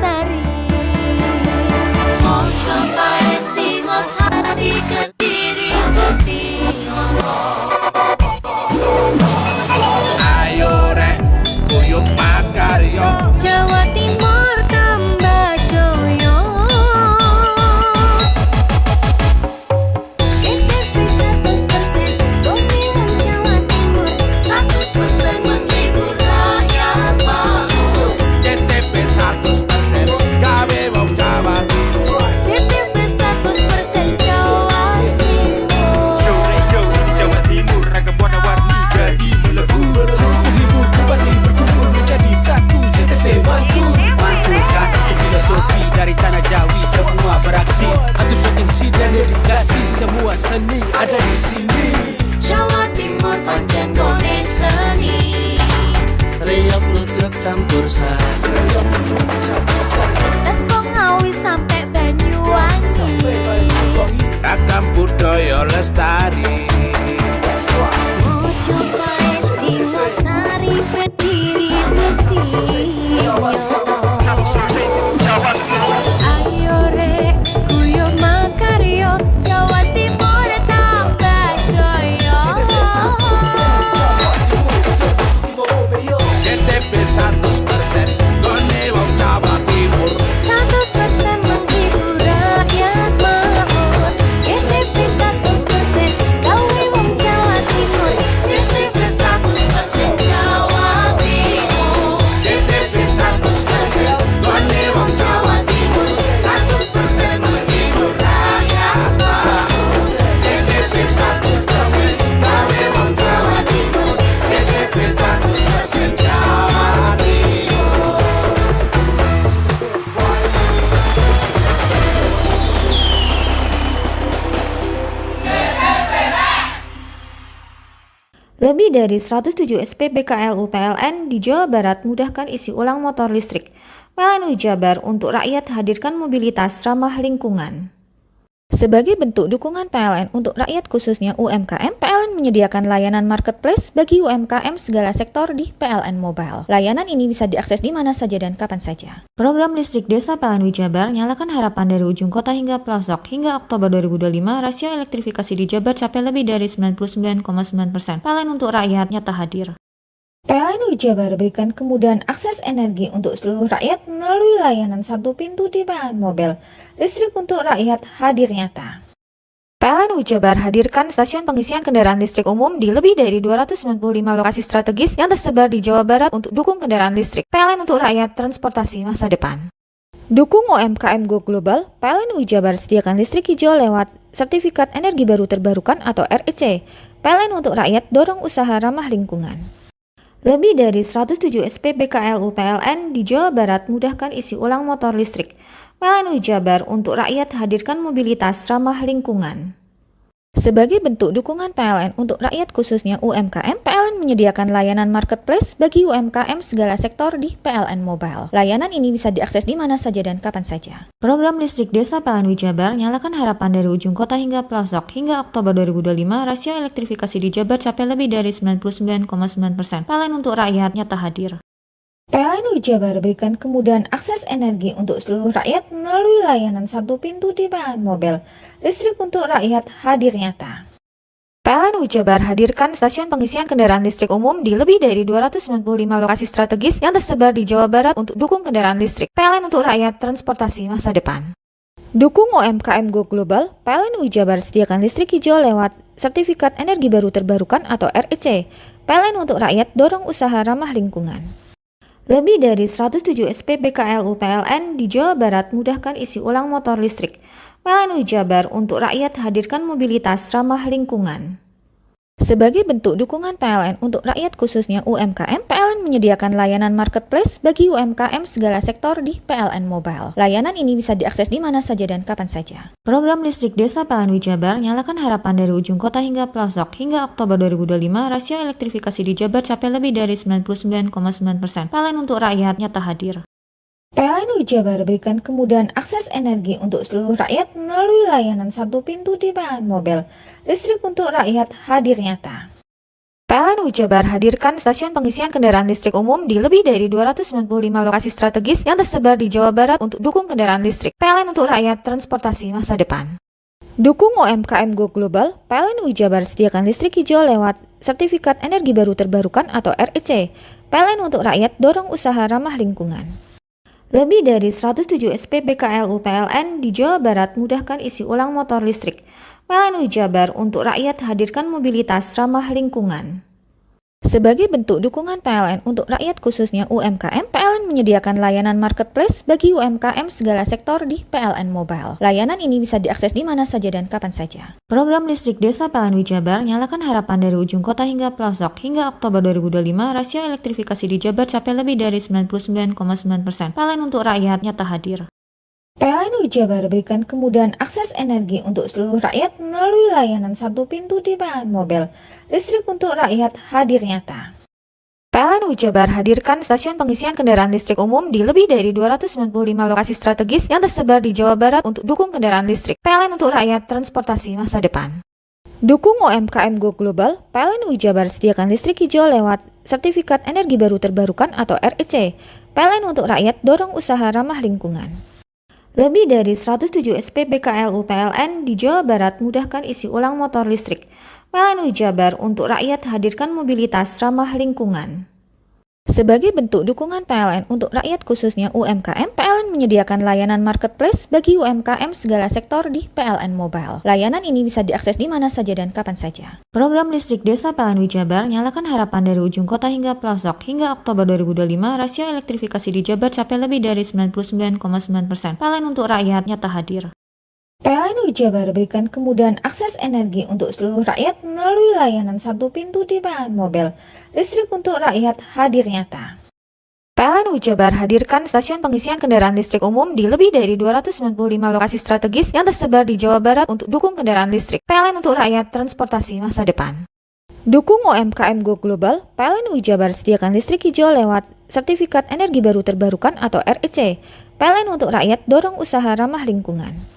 lestari. Mau cobain Singosari, Kediri, Kediri. Ayo rek, kuyuk makaryo. Jawa Timur tambah joyo. CTV 100% Bumi Wong Jawa Timur, 100% menghibur rakyat makmur. CTP 100% gawe wong Jawa Timur. CTV 100% Jawa Timur. Yo di Jawa Timur ragam warna-warni jadi melebur. Hati terhibur kembali berkumpul menjadi satu. CTV mantu mantulkan itu filosofi dari tanah Jawi, semua beraksi. Atur MC dan dedikasi, semua seni ada di sini. Jawa Timur pancen gone seni. Riok ludruk campur sari. Tembung Ngawi sampai Banyuwangi. Ragam budaya lestari. Mau cobain Singosari, Kediri, Kediri. Ayo rek, kuyuk makaryo. Jawa Timur tambah joyo. CTP 100% gone wong Jawa Timur. 100% menghibur rakyat makmur. CTV 100% gawe wong Jawa Timur. CTV 100% Jawa Timur. CTP 100% gone wong Jawa Timur. 100% menghibur rakyat makmur. CTP 100% gawe wong Jawa Timur. CTP 100% Jawa Timur. Lebih dari 107 SPBKLU PLN di Jawa Barat mudahkan isi ulang motor listrik. PLN Jabar untuk rakyat hadirkan mobilitas ramah lingkungan. Sebagai bentuk dukungan PLN untuk rakyat khususnya UMKM, PLN menyediakan layanan marketplace bagi UMKM segala sektor di PLN Mobile. Layanan ini bisa diakses di mana saja dan kapan saja. Program listrik desa PLN Jabar nyalakan harapan dari ujung kota hingga pelosok. Hingga Oktober 2025, rasio elektrifikasi di Jabar capai lebih dari 99,9%. PLN untuk rakyat nyata hadir. PLN Jabar berikan kemudahan akses energi untuk seluruh rakyat melalui layanan satu pintu di PLN Mobile. Listrik untuk rakyat hadir nyata. PLN Jabar hadirkan stasiun pengisian kendaraan listrik umum di lebih dari 295 lokasi strategis yang tersebar di Jawa Barat untuk dukung kendaraan listrik. PLN untuk rakyat transportasi masa depan. Dukung UMKM Go Global, PLN Jabar sediakan listrik hijau lewat Sertifikat Energi Baru Terbarukan atau REC. PLN untuk rakyat dorong usaha ramah lingkungan. Lebih dari 107 SPBKLU PLN di Jawa Barat mudahkan isi ulang motor listrik. PLN Jabar untuk rakyat hadirkan mobilitas ramah lingkungan. Sebagai bentuk dukungan PLN untuk rakyat khususnya UMKM, PLN menyediakan layanan marketplace bagi UMKM segala sektor di PLN Mobile. Layanan ini bisa diakses di mana saja dan kapan saja. Program listrik desa PLN Jabar nyalakan harapan dari ujung kota hingga pelosok. Hingga Oktober 2025, rasio elektrifikasi di Jabar capai lebih dari 99,9%. PLN untuk rakyat nyata hadir. PLN Jabar berikan kemudahan akses energi untuk seluruh rakyat melalui layanan satu pintu di PLN Mobile. Listrik untuk rakyat hadir nyata. PLN Jabar hadirkan stasiun pengisian kendaraan listrik umum di lebih dari 295 lokasi strategis yang tersebar di Jawa Barat untuk dukung kendaraan listrik. PLN untuk rakyat transportasi masa depan. Dukung UMKM Go Global, PLN Jabar sediakan listrik hijau lewat Sertifikat Energi Baru Terbarukan atau REC. PLN untuk rakyat dorong usaha ramah lingkungan. Lebih dari 107 SPBKLU PLN di Jawa Barat mudahkan isi ulang motor listrik. PLN Jabar untuk rakyat hadirkan mobilitas ramah lingkungan. Sebagai bentuk dukungan PLN untuk rakyat khususnya UMKM, PLN menyediakan layanan marketplace bagi UMKM segala sektor di PLN Mobile. Layanan ini bisa diakses di mana saja dan kapan saja. Program listrik desa PLN Jabar nyalakan harapan dari ujung kota hingga pelosok. Hingga Oktober 2025, rasio elektrifikasi di Jabar capai lebih dari 99,9%. PLN untuk rakyat nyata hadir. PLN Jabar berikan kemudahan akses energi untuk seluruh rakyat melalui layanan satu pintu di PLN Mobile. Listrik untuk rakyat hadir nyata. PLN Jabar hadirkan stasiun pengisian kendaraan listrik umum di lebih dari 295 lokasi strategis yang tersebar di Jawa Barat untuk dukung kendaraan listrik. PLN untuk rakyat transportasi masa depan. Dukung UMKM Go Global, PLN Jabar sediakan listrik hijau lewat Sertifikat Energi Baru Terbarukan atau REC. PLN untuk rakyat dorong usaha ramah lingkungan. Lebih dari 107 SPBKLU PLN di Jawa Barat mudahkan isi ulang motor listrik. PLN Jabar untuk rakyat hadirkan mobilitas ramah lingkungan. Sebagai bentuk dukungan PLN untuk rakyat khususnya UMKM, PLN menyediakan layanan marketplace bagi UMKM segala sektor di PLN Mobile. Layanan ini bisa diakses di mana saja dan kapan saja. Program listrik desa PLN Jabar nyalakan harapan dari ujung kota hingga pelosok. Hingga Oktober 2025, rasio elektrifikasi di Jabar capai lebih dari 99,9%. PLN untuk rakyat nyata hadir. PLN Jabar berikan kemudahan akses energi untuk seluruh rakyat melalui layanan satu pintu di PLN Mobile. Listrik untuk rakyat hadir nyata. PLN Jabar hadirkan stasiun pengisian kendaraan listrik umum di lebih dari 295 lokasi strategis yang tersebar di Jawa Barat untuk dukung kendaraan listrik. PLN untuk rakyat transportasi masa depan. Dukung UMKM Go Global, PLN Jabar sediakan listrik hijau lewat Sertifikat Energi Baru Terbarukan atau REC. PLN untuk rakyat dorong usaha ramah lingkungan. Lebih dari 107 SPBKLU PLN di Jawa Barat mudahkan isi ulang motor listrik. PLN Jabar untuk rakyat hadirkan mobilitas ramah lingkungan. Sebagai bentuk dukungan PLN untuk rakyat khususnya UMKM, PLN menyediakan layanan marketplace bagi UMKM segala sektor di PLN Mobile. Layanan ini bisa diakses di mana saja dan kapan saja. Program listrik desa PLN Jabar nyalakan harapan dari ujung kota hingga pelosok. Hingga Oktober 2025, rasio elektrifikasi di Jabar capai lebih dari 99,9%. PLN untuk rakyat nyata hadir. PLN Jabar berikan kemudahan akses energi untuk seluruh rakyat melalui layanan satu pintu di PLN Mobile. Listrik untuk rakyat hadir nyata. PLN Jabar hadirkan stasiun pengisian kendaraan listrik umum di lebih dari 295 lokasi strategis yang tersebar di Jawa Barat untuk dukung kendaraan listrik. PLN untuk rakyat transportasi masa depan. Dukung UMKM Go Global, PLN Jabar sediakan listrik hijau lewat Sertifikat Energi Baru Terbarukan atau REC. PLN untuk rakyat dorong usaha ramah lingkungan.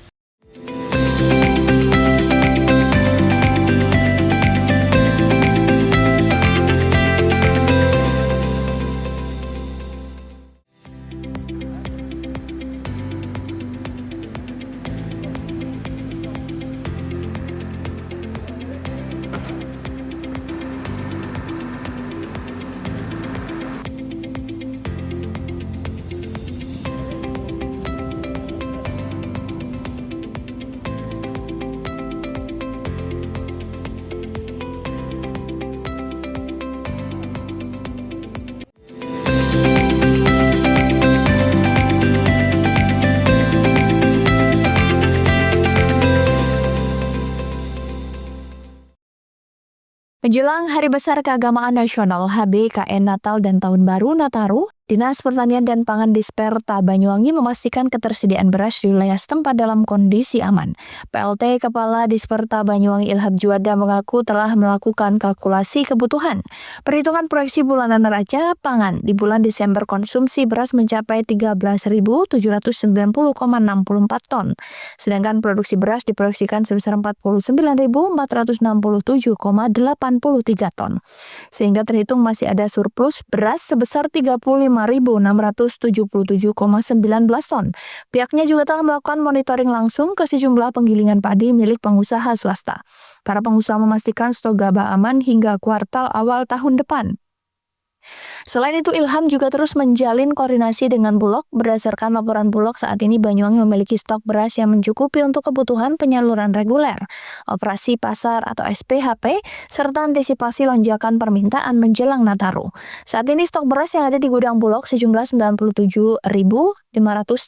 Menjelang Hari Besar Keagamaan Nasional HBKN Natal dan Tahun Baru Nataru, Dinas Pertanian dan Pangan Disperta Banyuwangi memastikan ketersediaan beras di wilayah setempat dalam kondisi aman. PLT Kepala Disperta Banyuwangi Ilham Juwada mengaku telah melakukan kalkulasi kebutuhan. Perhitungan proyeksi bulanan neraca pangan di bulan Desember konsumsi beras mencapai 13.790,64 ton, sedangkan produksi beras diproyeksikan sebesar 49.467,83 ton, sehingga terhitung masih ada surplus beras sebesar 35.677,19 ton. Pihaknya juga telah melakukan monitoring langsung ke sejumlah penggilingan padi milik pengusaha swasta. Para pengusaha memastikan stok gabah aman hingga kuartal awal tahun depan. Selain itu, Ilham juga terus menjalin koordinasi dengan Bulog. Berdasarkan laporan Bulog, saat ini Banyuwangi memiliki stok beras yang mencukupi untuk kebutuhan penyaluran reguler, operasi pasar atau SPHP, serta antisipasi lonjakan permintaan menjelang Nataru. Saat ini stok beras yang ada di gudang Bulog sejumlah 97.500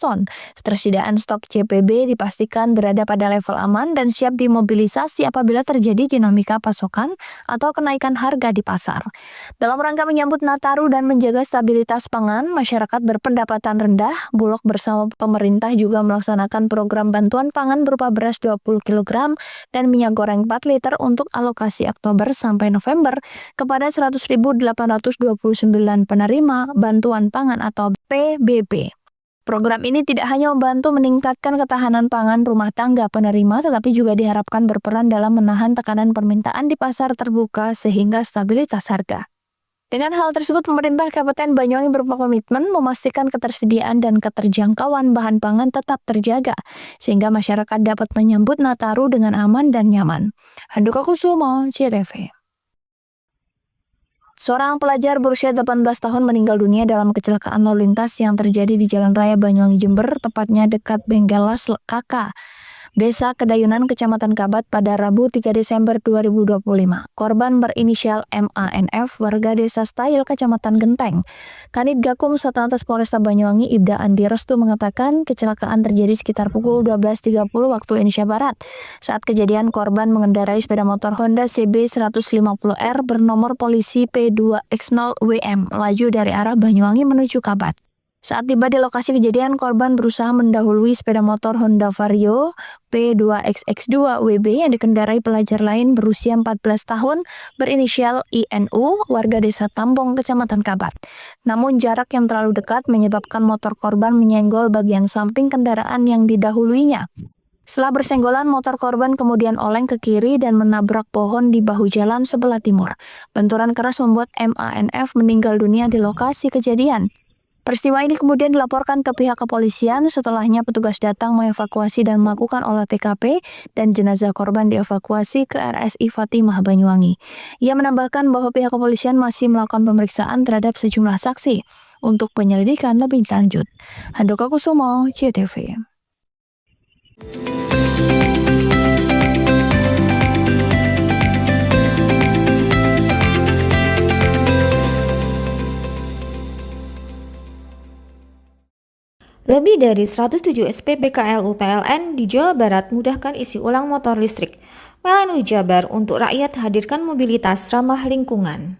ton. Ketersediaan stok CPB dipastikan berada pada level aman dan siap dimobilisasi apabila terjadi dinamika pasokan atau kenaikan harga di pasar. Dalam rangka menyambut Nataru dan menjaga stabilitas pangan, masyarakat berpendapatan rendah, Bulog bersama pemerintah juga melaksanakan program bantuan pangan berupa beras 20 kg dan minyak goreng 4 liter untuk alokasi Oktober sampai November kepada 100.829 penerima bantuan pangan atau PBB. Program ini tidak hanya membantu meningkatkan ketahanan pangan rumah tangga penerima, tetapi juga diharapkan berperan dalam menahan tekanan permintaan di pasar terbuka sehingga stabilitas harga. Dengan hal tersebut, pemerintah Kabupaten Banyuwangi berkomitmen memastikan ketersediaan dan keterjangkauan bahan pangan tetap terjaga, sehingga masyarakat dapat menyambut Nataru dengan aman dan nyaman. Handoko Kusumo, CTV. Seorang pelajar berusia 18 tahun meninggal dunia dalam kecelakaan lalu lintas yang terjadi di Jalan Raya Banyuwangi Jember, tepatnya dekat Benggelas Kaka, Desa Kedayunan, Kecamatan Kabat pada Rabu 3 Desember 2025. Korban berinisial MANF, warga Desa Stail, Kecamatan Genteng. Kanit Gakum Satlantas Polresta Banyuwangi Ibda Andi Restu mengatakan kecelakaan terjadi sekitar pukul 12.30 waktu Indonesia Barat. Saat kejadian, korban mengendarai sepeda motor Honda CB 150R bernomor polisi P2X0WM melaju dari arah Banyuwangi menuju Kabat. Saat tiba di lokasi kejadian, korban berusaha mendahului sepeda motor Honda Vario P2XX2WB yang dikendarai pelajar lain berusia 14 tahun berinisial INU, warga Desa Tambong, Kecamatan Kabat. Namun jarak yang terlalu dekat menyebabkan motor korban menyenggol bagian samping kendaraan yang didahuluinya. Setelah bersenggolan, motor korban kemudian oleng ke kiri dan menabrak pohon di bahu jalan sebelah timur. Benturan keras membuat MANF meninggal dunia di lokasi kejadian. Peristiwa ini kemudian dilaporkan ke pihak kepolisian. Setelahnya petugas datang mengevakuasi dan melakukan olah TKP dan jenazah korban dievakuasi ke RSI Fatimah Banyuwangi. Ia menambahkan bahwa pihak kepolisian masih melakukan pemeriksaan terhadap sejumlah saksi untuk penyelidikan lebih lanjut. Handoko Kusumo, CTV. Lebih dari 107 SPBKLU PLN di Jawa Barat mudahkan isi ulang motor listrik. PLN Jabar untuk rakyat hadirkan mobilitas ramah lingkungan.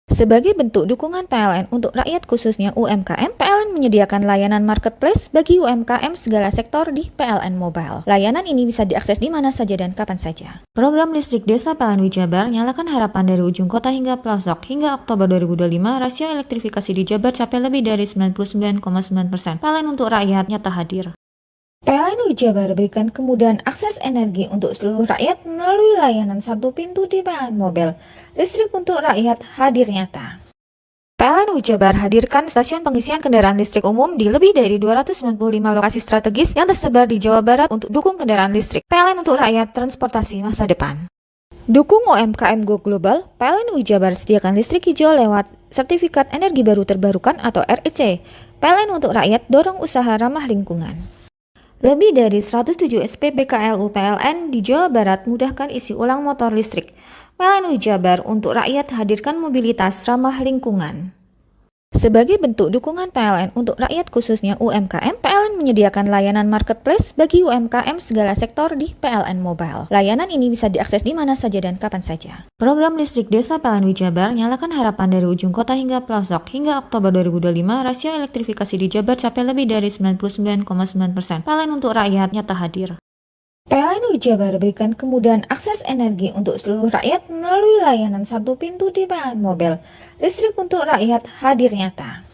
Sebagai bentuk dukungan PLN untuk rakyat khususnya UMKM, PLN menyediakan layanan marketplace bagi UMKM segala sektor di PLN Mobile. Layanan ini bisa diakses di mana saja dan kapan saja. Program listrik desa PLN Jabar nyalakan harapan dari ujung kota hingga pelosok. Hingga Oktober 2025, rasio elektrifikasi di Jabar capai lebih dari 99,9%. PLN untuk rakyat nyata hadir. PLN Jabar berikan kemudahan akses energi untuk seluruh rakyat melalui layanan satu pintu di PLN Mobile. Listrik untuk rakyat hadir nyata. PLN Jabar hadirkan stasiun pengisian kendaraan listrik umum di lebih dari 295 lokasi strategis yang tersebar di Jawa Barat untuk dukung kendaraan listrik. PLN untuk rakyat transportasi masa depan. Dukung UMKM Go Global, PLN Jabar sediakan listrik hijau lewat Sertifikat Energi Baru Terbarukan atau REC. PLN untuk rakyat dorong usaha ramah lingkungan. Lebih dari 107 SPBKLU PLN di Jawa Barat mudahkan isi ulang motor listrik. PLN Jabar untuk rakyat hadirkan mobilitas ramah lingkungan. Sebagai bentuk dukungan PLN untuk rakyat khususnya UMKM, PLN menyediakan layanan marketplace bagi UMKM segala sektor di PLN Mobile. Layanan ini bisa diakses di mana saja dan kapan saja. Program listrik desa PLN Jabar nyalakan harapan dari ujung kota hingga pelosok. Hingga Oktober 2025, rasio elektrifikasi di Jabar capai lebih dari 99,9%. PLN untuk rakyat nyata hadir. PLN Jabar berikan kemudahan akses energi untuk seluruh rakyat melalui layanan satu pintu di PLN Mobile. Listrik untuk rakyat hadir nyata.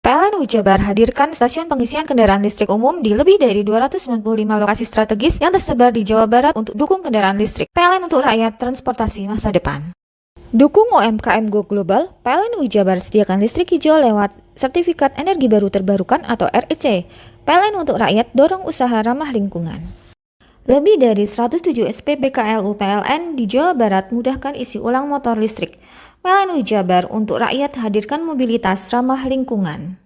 PLN Jabar hadirkan stasiun pengisian kendaraan listrik umum di lebih dari 295 lokasi strategis yang tersebar di Jawa Barat untuk dukung kendaraan listrik. PLN untuk rakyat transportasi masa depan. Dukung UMKM Go Global, PLN Jabar sediakan listrik hijau lewat Sertifikat Energi Baru Terbarukan atau REC. PLN untuk rakyat dorong usaha ramah lingkungan. Lebih dari 107 SPBKLU PLN di Jawa Barat mudahkan isi ulang motor listrik. PLN Jabar untuk rakyat hadirkan mobilitas ramah lingkungan.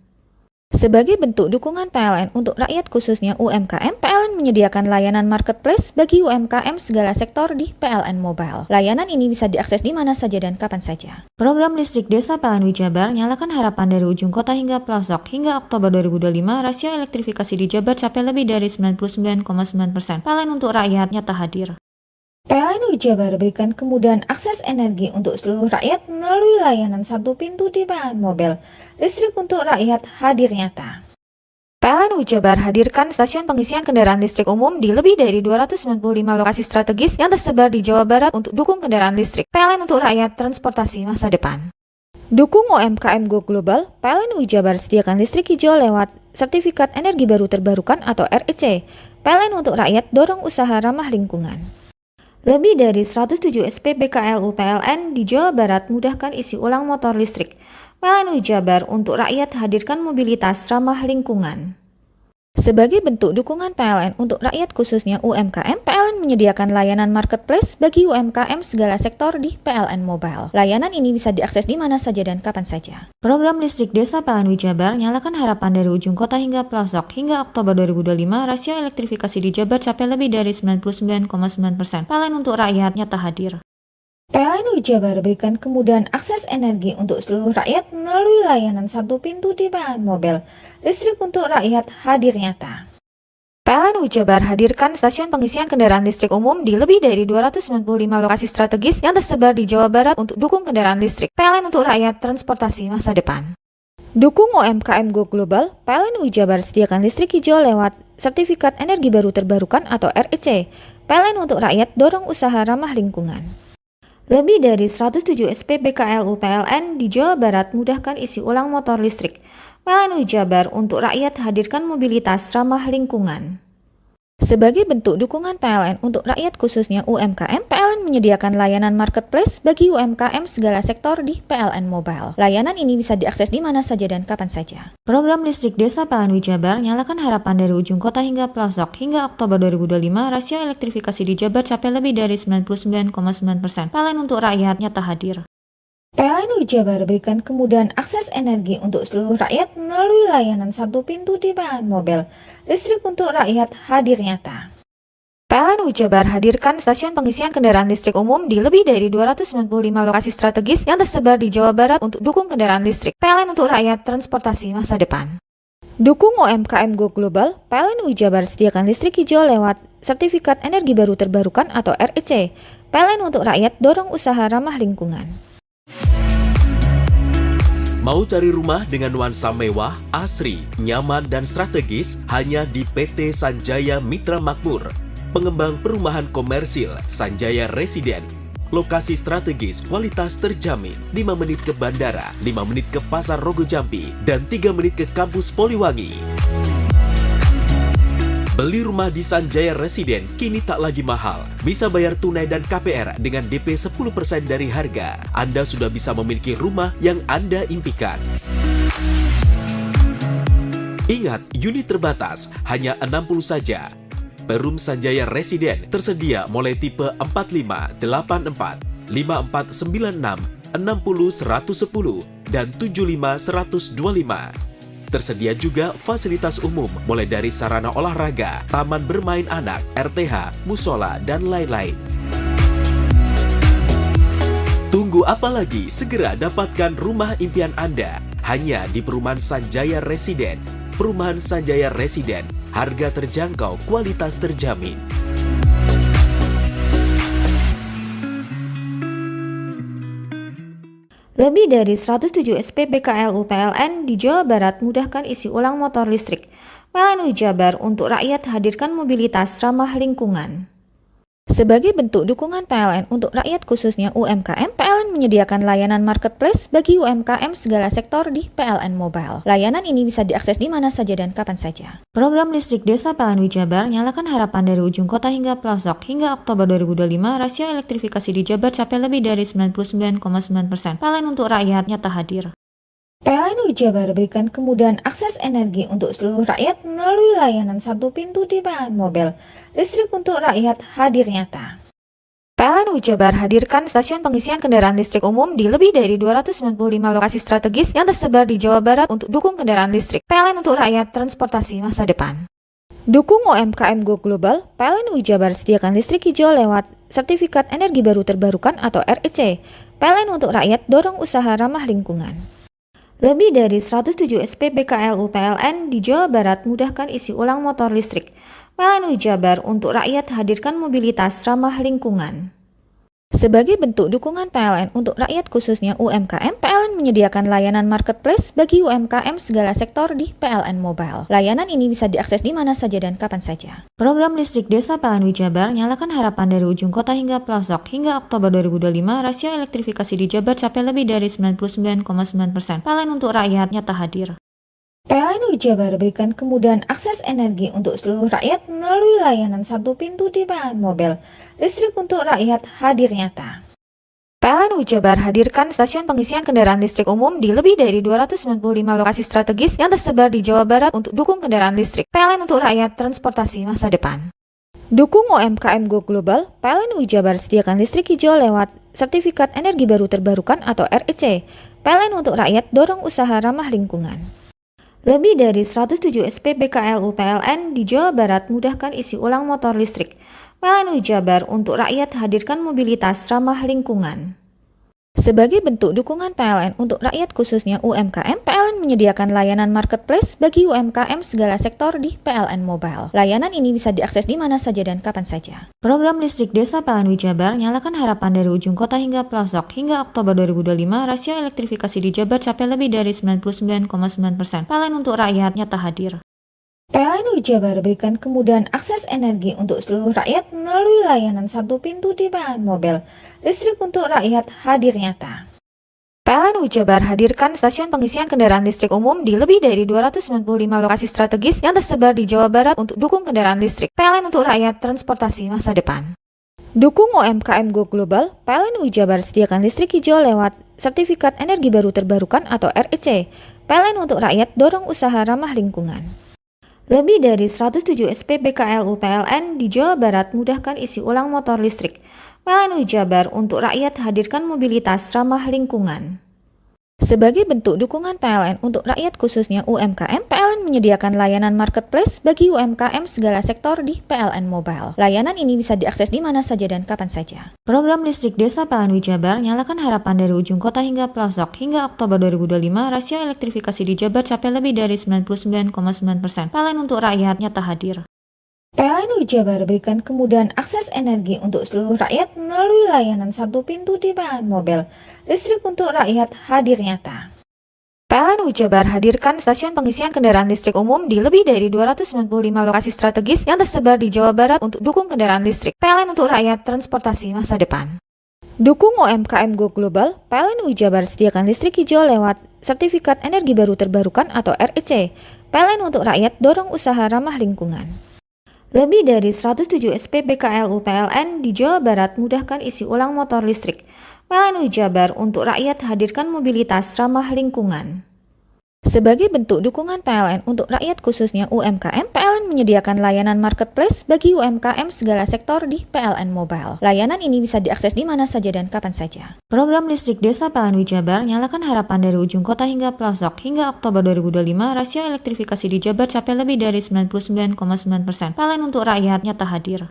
Sebagai bentuk dukungan PLN untuk rakyat khususnya UMKM, PLN menyediakan layanan marketplace bagi UMKM segala sektor di PLN Mobile. Layanan ini bisa diakses di mana saja dan kapan saja. Program listrik desa PLN Jabar nyalakan harapan dari ujung kota hingga pelosok. Hingga Oktober 2025, rasio elektrifikasi di Jabar capai lebih dari 99,9%. PLN untuk rakyat nyata hadir. PLN Jabar berikan kemudahan akses energi untuk seluruh rakyat melalui layanan satu pintu di PLN Mobile. Listrik untuk rakyat hadir nyata. PLN Jabar hadirkan stasiun pengisian kendaraan listrik umum di lebih dari 295 lokasi strategis yang tersebar di Jawa Barat untuk dukung kendaraan listrik. PLN untuk rakyat transportasi masa depan. Dukung UMKM Go Global, PLN Jabar sediakan listrik hijau lewat sertifikat energi baru terbarukan atau REC. PLN untuk rakyat dorong usaha ramah lingkungan. Lebih dari 107 SPBKLU PLN di Jawa Barat mudahkan isi ulang motor listrik. PLN Jabar untuk rakyat hadirkan mobilitas ramah lingkungan. Sebagai bentuk dukungan PLN untuk rakyat khususnya UMKM, PLN menyediakan layanan marketplace bagi UMKM segala sektor di PLN Mobile. Layanan ini bisa diakses di mana saja dan kapan saja. Program listrik desa PLN Jabar nyalakan harapan dari ujung kota hingga pelosok. Hingga Oktober 2025, rasio elektrifikasi di Jabar capai lebih dari 99,9%. PLN untuk rakyat nyata hadir. PLN Jabar berikan kemudahan akses energi untuk seluruh rakyat melalui layanan satu pintu di PLN Mobile. Listrik untuk rakyat hadir nyata. PLN Jabar hadirkan stasiun pengisian kendaraan listrik umum di lebih dari 295 lokasi strategis yang tersebar di Jawa Barat untuk dukung kendaraan listrik. PLN untuk rakyat transportasi masa depan. Dukung UMKM Go Global, PLN Jabar sediakan listrik hijau lewat sertifikat energi baru terbarukan atau REC. PLN untuk rakyat dorong usaha ramah lingkungan. Lebih dari 107 SPBKLU PLN di Jawa Barat mudahkan isi ulang motor listrik. PLN Jabar untuk rakyat hadirkan mobilitas ramah lingkungan. Sebagai bentuk dukungan PLN untuk rakyat khususnya UMKM, PLN menyediakan layanan marketplace bagi UMKM segala sektor di PLN Mobile. Layanan ini bisa diakses di mana saja dan kapan saja. Program listrik desa PLN Jabar nyalakan harapan dari ujung kota hingga pelosok. Hingga Oktober 2025, rasio elektrifikasi di Jabar capai lebih dari 99,9%. PLN untuk rakyat nyata hadir. PLN Jabar berikan kemudahan akses energi untuk seluruh rakyat melalui layanan satu pintu di PLN Mobile. Listrik untuk rakyat hadir nyata. PLN Jabar hadirkan stasiun pengisian kendaraan listrik umum di lebih dari 295 lokasi strategis yang tersebar di Jawa Barat untuk dukung kendaraan listrik. PLN untuk rakyat transportasi masa depan. Dukung UMKM Go Global, PLN Jabar sediakan listrik hijau lewat sertifikat energi baru terbarukan atau REC. PLN untuk rakyat dorong usaha ramah lingkungan. Mau cari rumah dengan nuansa mewah, asri, nyaman, dan strategis hanya di PT Sanjaya Mitra Makmur. Pengembang perumahan komersil Sanjaya Residen. Lokasi strategis, kualitas terjamin. 5 menit ke bandara, 5 menit ke Pasar Rogo Jambi, dan 3 menit ke kampus Poliwangi. Beli rumah di Sanjaya Residen kini tak lagi mahal. Bisa bayar tunai dan KPR dengan DP 10% dari harga. Anda sudah bisa memiliki rumah yang Anda impikan. Ingat, unit terbatas, hanya 60 saja. Perum Sanjaya Residen tersedia mulai tipe 45, 84, 5496, 60 110, dan 75 125. Tersedia juga fasilitas umum mulai dari sarana olahraga, taman bermain anak, RTH, musola, dan lain-lain. Tunggu apa lagi? Segera dapatkan rumah impian Anda hanya di Perumahan Sanjaya Residen. Perumahan Sanjaya Residen, harga terjangkau, kualitas terjamin. Lebih dari 107 SPBKLU PLN di Jawa Barat mudahkan isi ulang motor listrik. PLN Jabar untuk rakyat hadirkan mobilitas ramah lingkungan. Sebagai bentuk dukungan PLN untuk rakyat khususnya UMKM, PLN menyediakan layanan marketplace bagi UMKM segala sektor di PLN Mobile. Layanan ini bisa diakses di mana saja dan kapan saja. Program listrik desa PLN Jabar nyalakan harapan dari ujung kota hingga pelosok. Hingga Oktober 2025, rasio elektrifikasi di Jabar capai lebih dari 99,9%. PLN untuk rakyat nyata hadir. PLN Jabar berikan kemudahan akses energi untuk seluruh rakyat melalui layanan satu pintu di PLN Mobile. Listrik untuk rakyat hadir nyata. PLN Jabar hadirkan stasiun pengisian kendaraan listrik umum di lebih dari 295 lokasi strategis yang tersebar di Jawa Barat untuk dukung kendaraan listrik. PLN untuk rakyat transportasi masa depan. Dukung UMKM Go Global, PLN Jabar sediakan listrik hijau lewat sertifikat energi baru terbarukan atau REC. PLN untuk rakyat dorong usaha ramah lingkungan. Lebih dari 107 SPBKLU PLN di Jawa Barat mudahkan isi ulang motor listrik. PLN Jabar untuk rakyat hadirkan mobilitas ramah lingkungan. Sebagai bentuk dukungan PLN untuk rakyat khususnya UMKM, PLN menyediakan layanan marketplace bagi UMKM segala sektor di PLN Mobile. Layanan ini bisa diakses di mana saja dan kapan saja. Program listrik desa PLN Jabar nyalakan harapan dari ujung kota hingga pelosok. Hingga Oktober 2025, rasio elektrifikasi di Jabar capai lebih dari 99,9%. PLN untuk rakyat nyata hadir. PLN Jabar berikan kemudahan akses energi untuk seluruh rakyat melalui layanan satu pintu di PLN Mobile. Listrik untuk rakyat hadir nyata. PLN Jabar hadirkan stasiun pengisian kendaraan listrik umum di lebih dari 295 lokasi strategis yang tersebar di Jawa Barat untuk dukung kendaraan listrik. PLN untuk rakyat transportasi masa depan. Dukung UMKM Go Global, PLN Jabar sediakan listrik hijau lewat Sertifikat Energi Baru Terbarukan atau REC. PLN untuk rakyat dorong usaha ramah lingkungan. Lebih dari 107 SPBKLU PLN di Jawa Barat mudahkan isi ulang motor listrik. PLN Jabar untuk rakyat hadirkan mobilitas ramah lingkungan. Sebagai bentuk dukungan PLN untuk rakyat khususnya UMKM, PLN menyediakan layanan marketplace bagi UMKM segala sektor di PLN Mobile. Layanan ini bisa diakses di mana saja dan kapan saja. Program listrik desa PLN Jabar nyalakan harapan dari ujung kota hingga pelosok. Hingga Oktober 2025, rasio elektrifikasi di Jabar capai lebih dari 99,9%. PLN untuk rakyat nyata hadir. PLN Jabar berikan kemudahan akses energi untuk seluruh rakyat melalui layanan satu pintu di PLN Mobile. Listrik untuk rakyat hadir nyata. PLN Jabar hadirkan stasiun pengisian kendaraan listrik umum di lebih dari 295 lokasi strategis yang tersebar di Jawa Barat untuk dukung kendaraan listrik. PLN untuk rakyat transportasi masa depan. Dukung UMKM Go Global, PLN Jabar sediakan listrik hijau lewat Sertifikat Energi Baru Terbarukan atau REC. PLN untuk rakyat dorong usaha ramah lingkungan. Lebih dari 107 SPBKLU PLN di Jawa Barat mudahkan isi ulang motor listrik. PLN Jabar untuk rakyat hadirkan mobilitas ramah lingkungan. Sebagai bentuk dukungan PLN untuk rakyat khususnya UMKM, PLN menyediakan layanan marketplace bagi UMKM segala sektor di PLN Mobile. Layanan ini bisa diakses di mana saja dan kapan saja. Program listrik desa PLN Jabar nyalakan harapan dari ujung kota hingga pelosok. Hingga Oktober 2025, rasio elektrifikasi di Jabar capai lebih dari 99,9%. PLN untuk rakyat nyata hadir. PLN Jabar berikan kemudahan akses energi untuk seluruh rakyat melalui layanan satu pintu di PLN Mobile. Listrik untuk rakyat hadir nyata. PLN Jabar hadirkan stasiun pengisian kendaraan listrik umum di lebih dari 295 lokasi strategis yang tersebar di Jawa Barat untuk dukung kendaraan listrik. PLN untuk rakyat transportasi masa depan. Dukung UMKM Go Global, PLN Jabar sediakan listrik hijau lewat Sertifikat Energi Baru Terbarukan atau REC. PLN untuk rakyat dorong usaha ramah lingkungan. Lebih dari 107 SPBKLU PLN di Jawa Barat mudahkan isi ulang motor listrik. PLN Jabar untuk rakyat hadirkan mobilitas ramah lingkungan. Sebagai bentuk dukungan PLN untuk rakyat khususnya UMKM, PLN menyediakan layanan marketplace bagi UMKM segala sektor di PLN Mobile. Layanan ini bisa diakses di mana saja dan kapan saja. Program listrik desa PLN Jabar nyalakan harapan dari ujung kota hingga pelosok. Hingga Oktober 2025, rasio elektrifikasi di Jabar capai lebih dari 99,9%. PLN untuk rakyat nyata hadir.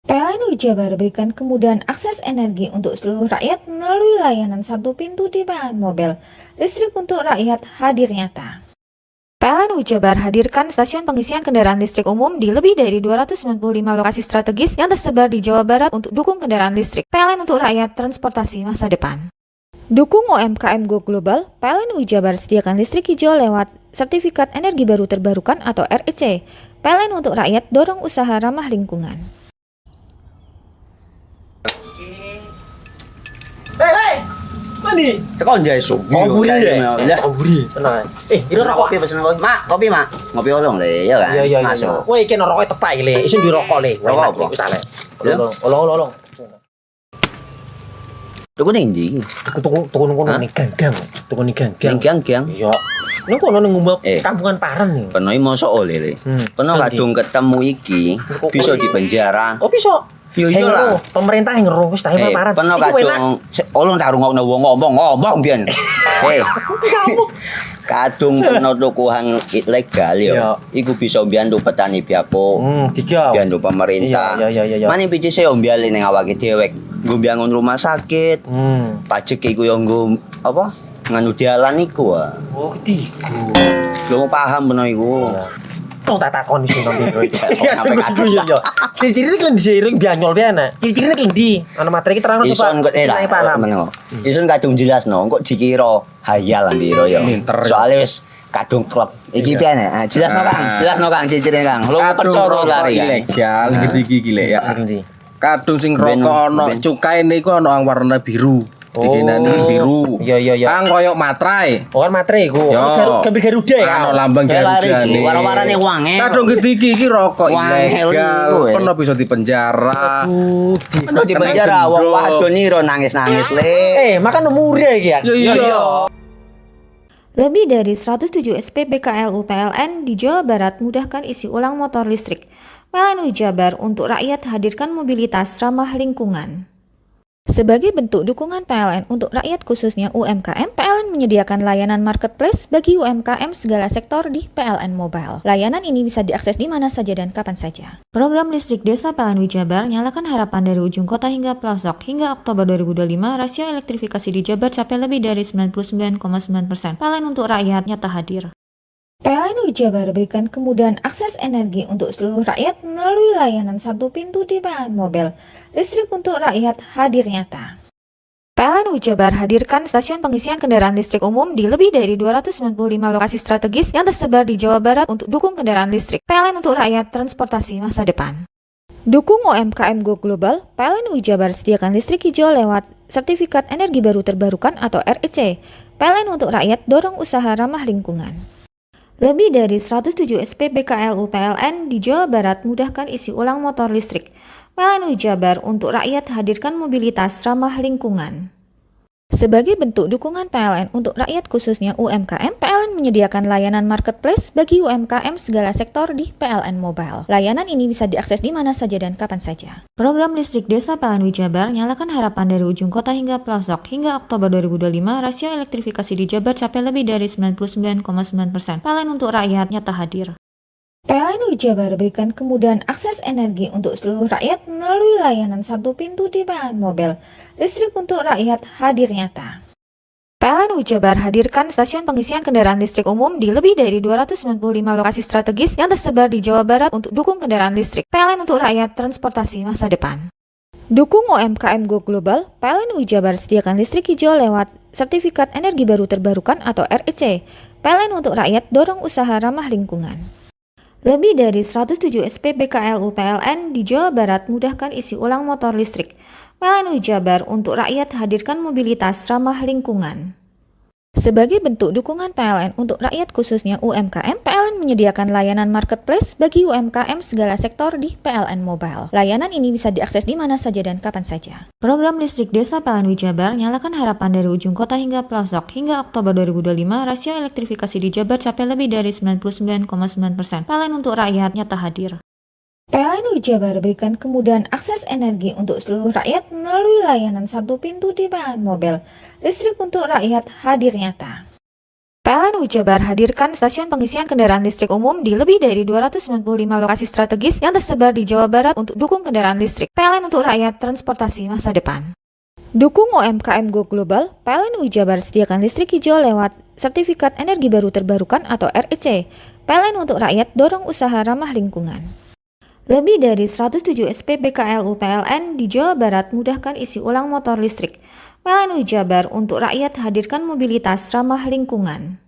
PLN Jabar berikan kemudahan akses energi untuk seluruh rakyat melalui layanan satu pintu di PLN Mobile. Listrik untuk rakyat hadir nyata. PLN Jabar hadirkan stasiun pengisian kendaraan listrik umum di lebih dari 295 lokasi strategis yang tersebar di Jawa Barat untuk dukung kendaraan listrik. PLN untuk rakyat transportasi masa depan. Dukung UMKM Go Global, PLN Jabar sediakan listrik hijau lewat Sertifikat Energi Baru Terbarukan atau REC. PLN untuk rakyat dorong usaha ramah lingkungan. Mandi. Tekan jaya su. Koburi deh. Ya. Koburi. Tenang. Ini rokok. Kopi pesen kopi. Mak, kopi mak. Ngopi olong le, ya kan? Iya. Masuk. Woi, kena rokoknya tepak le. Isun dirokok le. Rokok apa? Wis ale. Ya. Olong. Tuku ning ndi? Tuku nih ganggang. Tuku nih ganggang. Gang-gang. Iya. Ini kono ning ngumbat Eh. kampungan Paren nih. Kono iki mosok oleh le. Kono Nanti. kadung ketemu iki bisa dipenjara. Oh bisa. Yo iya lah. Pemerintah yang ngeru wis tahe Paren. Kono Iku enak. kadung olong tak rungokno wong ngomong biyen. Kadung kena tukuhan ilegal Iya. ya. Iku bisa mbiyantu petani biako. Tiga. Mbiyantu pemerintah. Iya. Mane pici saya mbiali ning awake dhewe. Nggo mbiyangun rumah sakit. Pajak iku yo nggo apa? Nganu dalan iku ah. Oh, ketiga. Lu paham beno iku. Tong tak takon sing nang biro iki. Iya, sampe kadung. Yo. Ciri-cirine kan diseiring bianyol piye Ciri-cirine kan ndi? Ana materi ki terangno Ison kok Nilai paham. Ison kadung jelasno, kok dikira hayal ambiro ya. Soale wis kadung klub. Iki piye nek? Jelasno Kang, ciri-cirine Kang. Lu percaya lari kan. Ilegal iki iki lek ya. Ndi? Kadung sing rokok ana cukaine iku ana warna biru. Dikinani biru. Iya. Kang koyok matrai. Oh kan matre iku. Yo. Gambar Garuda ya. Ano lambang Garuda nih. Warna-warnane wangel. Kadung iki rokok Wangel ilegal. iku, Pernah bisa dipenjara. Ono di penjara wong wadon niro nangis-nangis le. Makan umurnya iki ya. Iya. Lebih dari 107 SPBKLU PLN di Jawa Barat mudahkan isi ulang motor listrik. PLN Jabar untuk rakyat hadirkan mobilitas ramah lingkungan. Sebagai bentuk dukungan PLN untuk rakyat khususnya UMKM, PLN menyediakan layanan marketplace bagi UMKM segala sektor di PLN Mobile. Layanan ini bisa diakses di mana saja dan kapan saja. Program listrik desa PLN Jabar nyalakan harapan dari ujung kota hingga pelosok. Hingga Oktober 2025, rasio elektrifikasi di Jabar capai lebih dari 99,9%. PLN untuk rakyat nyata hadir. PLN Jabar berikan kemudahan akses energi untuk seluruh rakyat melalui layanan satu pintu di PLN Mobile. Listrik untuk rakyat hadir nyata. PLN Jabar hadirkan stasiun pengisian kendaraan listrik umum di lebih dari 295 lokasi strategis yang tersebar di Jawa Barat untuk dukung kendaraan listrik. PLN untuk rakyat transportasi masa depan. Dukung UMKM Go Global, PLN Jabar sediakan listrik hijau lewat Sertifikat Energi Baru Terbarukan atau REC. PLN untuk rakyat dorong usaha ramah lingkungan. Lebih dari 107 SPBKLU PLN di Jawa Barat mudahkan isi ulang motor listrik. PLN Jabar untuk rakyat hadirkan mobilitas ramah lingkungan. Sebagai bentuk dukungan PLN untuk rakyat khususnya UMKM, PLN menyediakan layanan marketplace bagi UMKM segala sektor di PLN Mobile. Layanan ini bisa diakses di mana saja dan kapan saja. Program listrik desa PLN Jabar nyalakan harapan dari ujung kota hingga pelosok. Hingga Oktober 2025, rasio elektrifikasi di Jabar capai lebih dari 99,9%. PLN untuk rakyat nyata hadir. PLN Jabar berikan kemudahan akses energi untuk seluruh rakyat melalui layanan satu pintu di PLN Mobile. Listrik untuk rakyat hadir nyata. PLN Jabar hadirkan stasiun pengisian kendaraan listrik umum di lebih dari 295 lokasi strategis yang tersebar di Jawa Barat untuk dukung kendaraan listrik. PLN untuk rakyat transportasi masa depan. Dukung UMKM Go Global, PLN Jabar sediakan listrik hijau lewat Sertifikat Energi Baru Terbarukan atau REC. PLN untuk rakyat dorong usaha ramah lingkungan. Lebih dari 107 SPBKLU PLN di Jawa Barat mudahkan isi ulang motor listrik. PLN Jabar untuk rakyat hadirkan mobilitas ramah lingkungan. Sebagai bentuk dukungan PLN untuk rakyat khususnya UMKM, PLN menyediakan layanan marketplace bagi UMKM segala sektor di PLN Mobile. Layanan ini bisa diakses di mana saja dan kapan saja. Program listrik desa PLN Jabar nyalakan harapan dari ujung kota hingga pelosok. Hingga Oktober 2025, rasio elektrifikasi di Jabar capai lebih dari 99,9%. PLN untuk rakyat nyata hadir. PLN Jabar berikan kemudahan akses energi untuk seluruh rakyat melalui layanan satu pintu di PLN Mobile. Listrik untuk rakyat hadir nyata. PLN Jabar hadirkan stasiun pengisian kendaraan listrik umum di lebih dari 295 lokasi strategis yang tersebar di Jawa Barat untuk dukung kendaraan listrik. PLN untuk rakyat transportasi masa depan. Dukung UMKM Go Global, PLN Jabar sediakan listrik hijau lewat Sertifikat Energi Baru Terbarukan atau REC. PLN untuk rakyat dorong usaha ramah lingkungan. Lebih dari 107 SPBKLU PLN di Jawa Barat mudahkan isi ulang motor listrik. PLN Jabar untuk rakyat hadirkan mobilitas ramah lingkungan.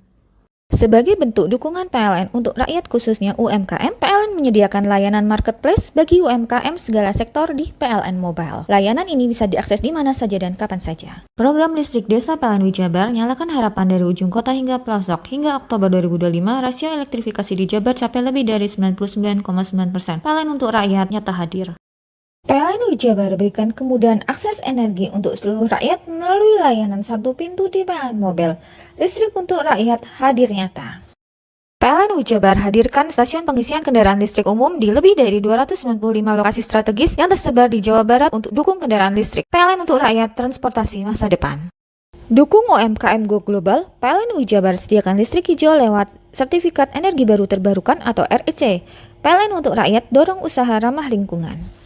Sebagai bentuk dukungan PLN untuk rakyat khususnya UMKM, PLN menyediakan layanan marketplace bagi UMKM segala sektor di PLN Mobile. Layanan ini bisa diakses di mana saja dan kapan saja. Program listrik desa PLN Jabar nyalakan harapan dari ujung kota hingga pelosok. Hingga Oktober 2025, rasio elektrifikasi di Jabar capai lebih dari 99,9%. PLN untuk rakyat nyata hadir. PLN Jabar berikan kemudahan akses energi untuk seluruh rakyat melalui layanan satu pintu di PLN Mobile. Listrik untuk rakyat hadir nyata. PLN Jabar hadirkan stasiun pengisian kendaraan listrik umum di lebih dari 295 lokasi strategis yang tersebar di Jawa Barat untuk dukung kendaraan listrik. PLN untuk rakyat transportasi masa depan. Dukung UMKM Go Global, PLN Jabar sediakan listrik hijau lewat Sertifikat Energi Baru Terbarukan atau REC. PLN untuk rakyat dorong usaha ramah lingkungan.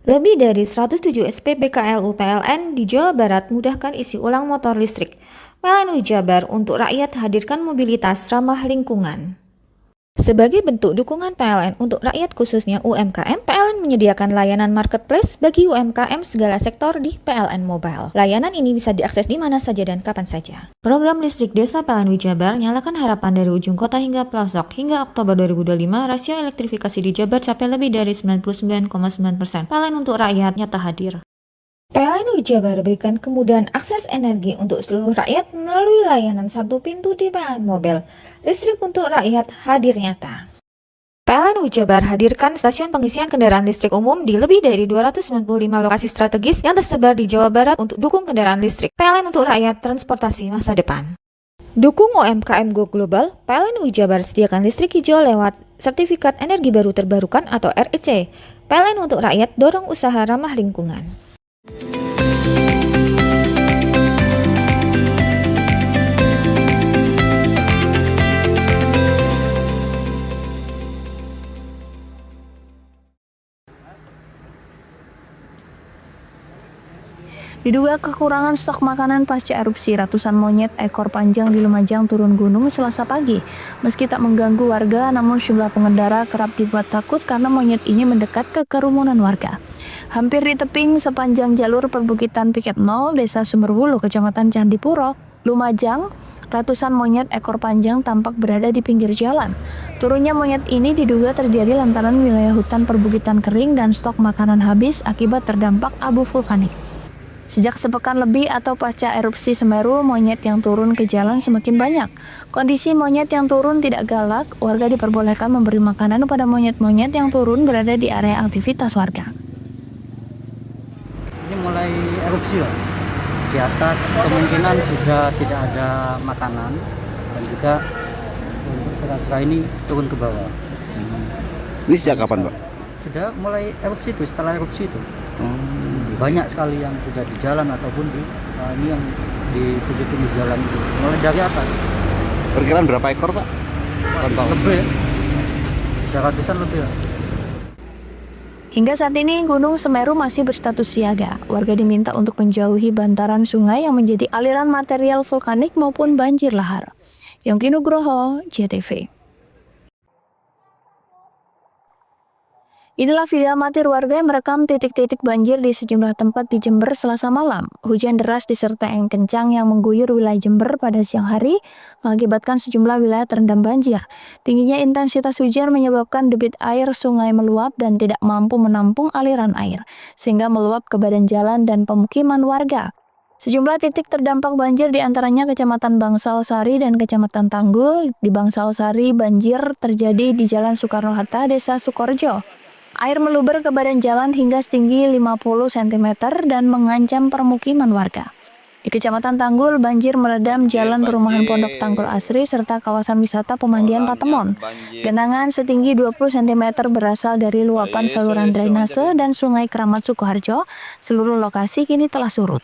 Lebih dari 107 SPBKLU PLN di Jawa Barat mudahkan isi ulang motor listrik. PLN Jabar untuk rakyat hadirkan mobilitas ramah lingkungan. Sebagai bentuk dukungan PLN untuk rakyat khususnya UMKM, PLN menyediakan layanan marketplace bagi UMKM segala sektor di PLN Mobile. Layanan ini bisa diakses di mana saja dan kapan saja. Program listrik desa PLN Jabar nyalakan harapan dari ujung kota hingga pelosok. Hingga Oktober 2025, rasio elektrifikasi di Jabar capai lebih dari 99,9%. PLN untuk rakyat nyata hadir. PLN Jabar berikan kemudahan akses energi untuk seluruh rakyat melalui layanan satu pintu di PLN Mobile. Listrik untuk rakyat hadir nyata. PLN Jabar hadirkan stasiun pengisian kendaraan listrik umum di lebih dari 295 lokasi strategis yang tersebar di Jawa Barat untuk dukung kendaraan listrik. PLN untuk rakyat transportasi masa depan. Dukung UMKM Go Global, PLN Jabar sediakan listrik hijau lewat Sertifikat Energi Baru Terbarukan atau REC. PLN untuk rakyat dorong usaha ramah lingkungan. Diduga kekurangan stok makanan pasca erupsi, ratusan monyet ekor panjang di Lumajang turun gunung Selasa pagi. Meski tak mengganggu warga, namun jumlah pengendara kerap dibuat takut karena monyet ini mendekat ke kerumunan warga. Hampir di tebing sepanjang jalur perbukitan Piket 0, Desa Sumberwulu, Kecamatan Candipuro, Lumajang, ratusan monyet ekor panjang tampak berada di pinggir jalan. Turunnya monyet ini diduga terjadi lantaran wilayah hutan perbukitan kering dan stok makanan habis akibat terdampak abu vulkanik. Sejak sepekan lebih atau pasca erupsi Semeru, monyet yang turun ke jalan semakin banyak. Kondisi monyet yang turun tidak galak, warga diperbolehkan memberi makanan kepada monyet-monyet yang turun berada di area aktivitas warga. Ini mulai erupsi ya. Di atas kemungkinan sudah tidak ada makanan dan juga untuk kera-kera ini turun ke bawah. Ini sejak kapan, Pak? Sudah mulai erupsi itu, setelah erupsi itu. Banyak sekali yang sudah di jalan ataupun ini yang di pinggir jalan itu, mulai dari atas. Perkiraan berapa ekor, Pak? Lebih, bisa ratusan lebih ya. Hingga saat ini Gunung Semeru masih berstatus siaga. Warga diminta untuk menjauhi bantaran sungai yang menjadi aliran material vulkanik maupun banjir lahar. Yongki Nugroho, JTV. Inilah video amatir warga yang merekam titik-titik banjir di sejumlah tempat di Jember Selasa malam. Hujan deras disertai angin kencang yang mengguyur wilayah Jember pada siang hari mengakibatkan sejumlah wilayah terendam banjir. Tingginya intensitas hujan menyebabkan debit air sungai meluap dan tidak mampu menampung aliran air, sehingga meluap ke badan jalan dan pemukiman warga. Sejumlah titik terdampak banjir diantaranya Kecamatan Bangsal Sari dan Kecamatan Tanggul. Di Bangsal Sari, banjir terjadi di Jalan Soekarno-Hatta, Desa Sukorjo. Air meluber ke badan jalan hingga setinggi 50 cm dan mengancam permukiman warga. Di Kecamatan Tanggul, banjir meredam jalan perumahan Pondok Tanggul Asri serta kawasan wisata Pemandian Patemon. Genangan setinggi 20 cm berasal dari luapan saluran drainase dan Sungai Keramat Sukoharjo. Seluruh lokasi kini telah surut.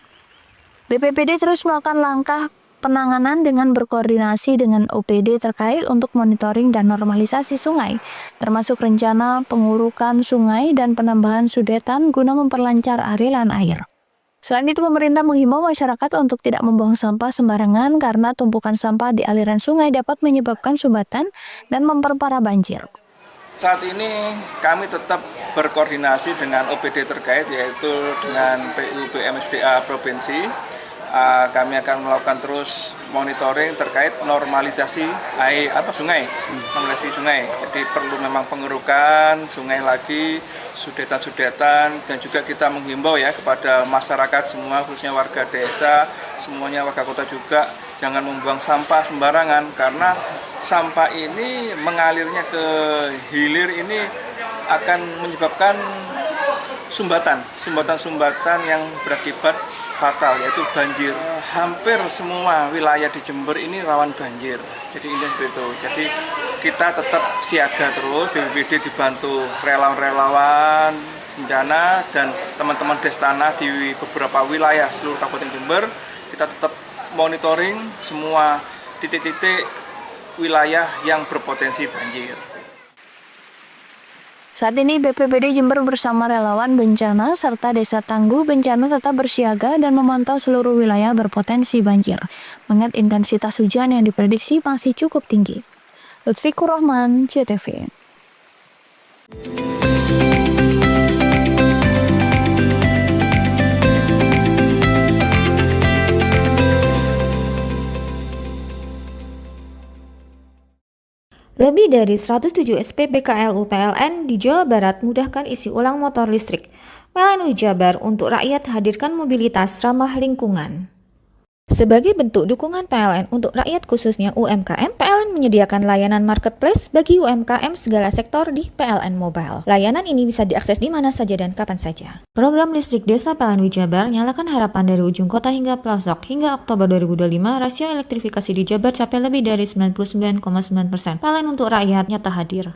BPBD terus melakukan langkah penanganan dengan berkoordinasi dengan OPD terkait untuk monitoring dan normalisasi sungai, termasuk rencana pengurukan sungai dan penambahan sudetan guna memperlancar aliran air. Selain itu, pemerintah menghimbau masyarakat untuk tidak membuang sampah sembarangan karena tumpukan sampah di aliran sungai dapat menyebabkan sumbatan dan memperparah banjir. Saat ini kami tetap berkoordinasi dengan OPD terkait, yaitu dengan PU BMSDA Provinsi. Kami akan melakukan terus monitoring terkait normalisasi sungai, normalisasi sungai. Jadi perlu memang pengerukan sungai lagi, sudetan-sudetan, dan juga kita menghimbau ya kepada masyarakat semua, khususnya warga desa, semuanya warga kota juga, jangan membuang sampah sembarangan karena sampah ini mengalirnya ke hilir ini akan menyebabkan sumbatan yang berakibat fatal, yaitu banjir. Hampir semua wilayah di Jember ini rawan banjir. Jadi ini seperti itu. Jadi kita tetap siaga terus, BPBD dibantu relawan-relawan bencana dan teman-teman Destana di beberapa wilayah seluruh Kabupaten Jember. Kita tetap monitoring semua titik-titik wilayah yang berpotensi banjir. Saat ini BPBD Jember bersama relawan bencana serta Desa Tangguh Bencana tetap bersiaga dan memantau seluruh wilayah berpotensi banjir, mengingat intensitas hujan yang diprediksi masih cukup tinggi. Lutfikur Rahman, JTV. Lebih dari 107 SPBKLU PLN di Jawa Barat mudahkan isi ulang motor listrik. PLN Jabar untuk rakyat hadirkan mobilitas ramah lingkungan. Sebagai bentuk dukungan PLN untuk rakyat khususnya UMKM, PLN menyediakan layanan marketplace bagi UMKM segala sektor di PLN Mobile. Layanan ini bisa diakses di mana saja dan kapan saja. Program listrik desa PLN Jabar nyalakan harapan dari ujung kota hingga pelosok. Hingga Oktober 2025, rasio elektrifikasi di Jabar capai lebih dari 99,9%. PLN untuk rakyat nyata hadir.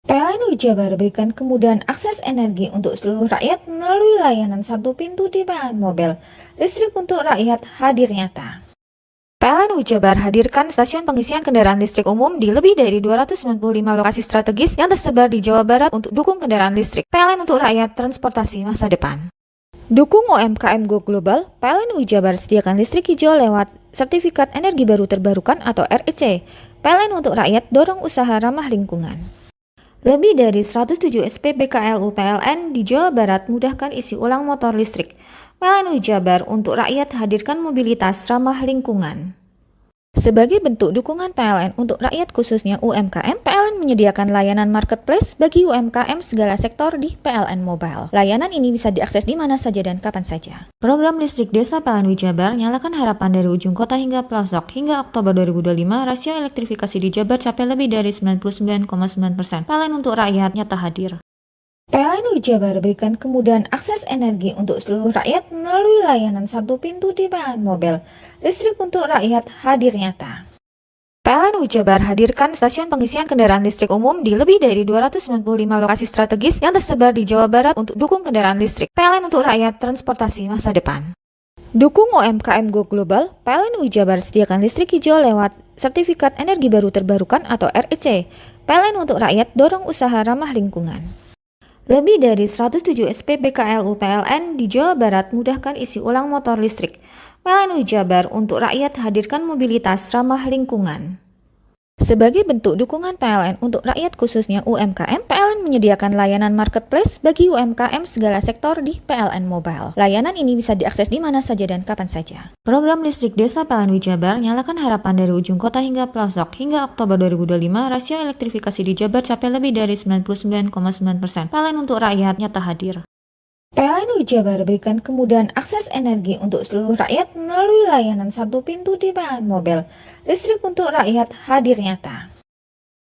PLN Jabar berikan kemudahan akses energi untuk seluruh rakyat melalui layanan satu pintu di PLN Mobile. Listrik untuk rakyat hadir nyata. PLN Jabar hadirkan stasiun pengisian kendaraan listrik umum di lebih dari 295 lokasi strategis yang tersebar di Jawa Barat untuk dukung kendaraan listrik. PLN untuk rakyat transportasi masa depan. Dukung UMKM Go Global, PLN Jabar sediakan listrik hijau lewat Sertifikat Energi Baru Terbarukan atau REC. PLN untuk rakyat dorong usaha ramah lingkungan. Lebih dari 107 SPBKLU PLN di Jawa Barat mudahkan isi ulang motor listrik. PLN Jabar untuk rakyat hadirkan mobilitas ramah lingkungan. Sebagai bentuk dukungan PLN untuk rakyat khususnya UMKM, PLN menyediakan layanan marketplace bagi UMKM segala sektor di PLN Mobile. Layanan ini bisa diakses di mana saja dan kapan saja. Program listrik desa PLN Jabar nyalakan harapan dari ujung kota hingga pelosok. Hingga Oktober 2025, rasio elektrifikasi di Jabar capai lebih dari 99,9%. PLN untuk rakyat nyata hadir. PLN Jabar berikan kemudahan akses energi untuk seluruh rakyat melalui layanan satu pintu di PLN Mobile. Listrik untuk rakyat hadir nyata. PLN Jabar hadirkan stasiun pengisian kendaraan listrik umum di lebih dari 295 lokasi strategis yang tersebar di Jawa Barat untuk dukung kendaraan listrik. PLN untuk rakyat transportasi masa depan. Dukung UMKM Go Global, PLN Jabar sediakan listrik hijau lewat Sertifikat Energi Baru Terbarukan atau REC. PLN untuk rakyat dorong usaha ramah lingkungan. Lebih dari 107 SPBKLU PLN di Jawa Barat mudahkan isi ulang motor listrik. PLN Jabar untuk rakyat hadirkan mobilitas ramah lingkungan. Sebagai bentuk dukungan PLN untuk rakyat khususnya UMKM, PLN menyediakan layanan marketplace bagi UMKM segala sektor di PLN Mobile. Layanan ini bisa diakses di mana saja dan kapan saja. Program listrik desa PLN Jabar nyalakan harapan dari ujung kota hingga pelosok. Hingga Oktober 2025, rasio elektrifikasi di Jabar capai lebih dari 99,9%. PLN untuk rakyat nyata hadir. PLN Jabar berikan kemudahan akses energi untuk seluruh rakyat melalui layanan satu pintu di PLN Mobile. Listrik untuk rakyat hadir nyata.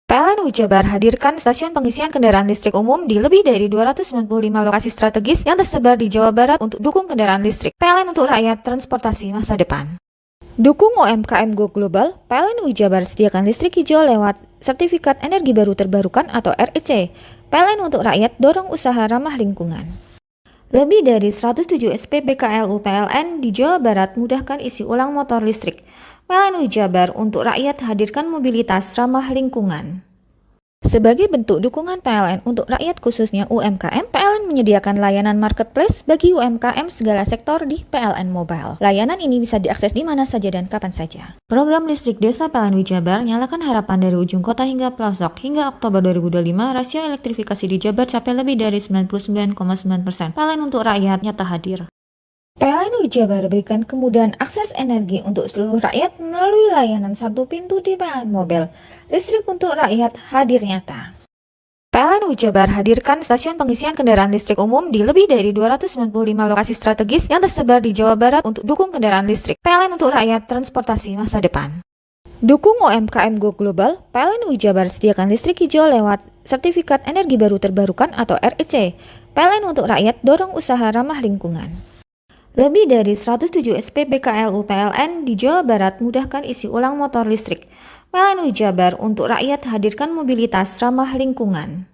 PLN Jabar hadirkan stasiun pengisian kendaraan listrik umum di lebih dari 295 lokasi strategis yang tersebar di Jawa Barat untuk dukung kendaraan listrik. PLN untuk rakyat transportasi masa depan. Dukung UMKM Go Global, PLN Jabar sediakan listrik hijau lewat Sertifikat Energi Baru Terbarukan atau REC. PLN untuk rakyat dorong usaha ramah lingkungan. Lebih dari 107 SPBKLU PLN di Jawa Barat mudahkan isi ulang motor listrik. PLN Jabar untuk rakyat hadirkan mobilitas ramah lingkungan. Sebagai bentuk dukungan PLN untuk rakyat khususnya UMKM, PLN menyediakan layanan marketplace bagi UMKM segala sektor di PLN Mobile. Layanan ini bisa diakses di mana saja dan kapan saja. Program listrik desa PLN Jabar nyalakan harapan dari ujung kota hingga pelosok. Hingga Oktober 2025, rasio elektrifikasi di Jabar capai lebih dari 99,9%. PLN untuk rakyat nyata hadir. PLN Jabar berikan kemudahan akses energi untuk seluruh rakyat melalui layanan satu pintu di PLN Mobile. Listrik untuk rakyat hadir nyata. PLN Jabar hadirkan stasiun pengisian kendaraan listrik umum di lebih dari 295 lokasi strategis yang tersebar di Jawa Barat untuk dukung kendaraan listrik. PLN untuk rakyat transportasi masa depan. Dukung UMKM Go Global, PLN Jabar sediakan listrik hijau lewat Sertifikat Energi Baru Terbarukan atau REC. PLN untuk rakyat dorong usaha ramah lingkungan. Lebih dari 107 SPBKLU PLN di Jawa Barat mudahkan isi ulang motor listrik. PLN Jabar untuk rakyat hadirkan mobilitas ramah lingkungan.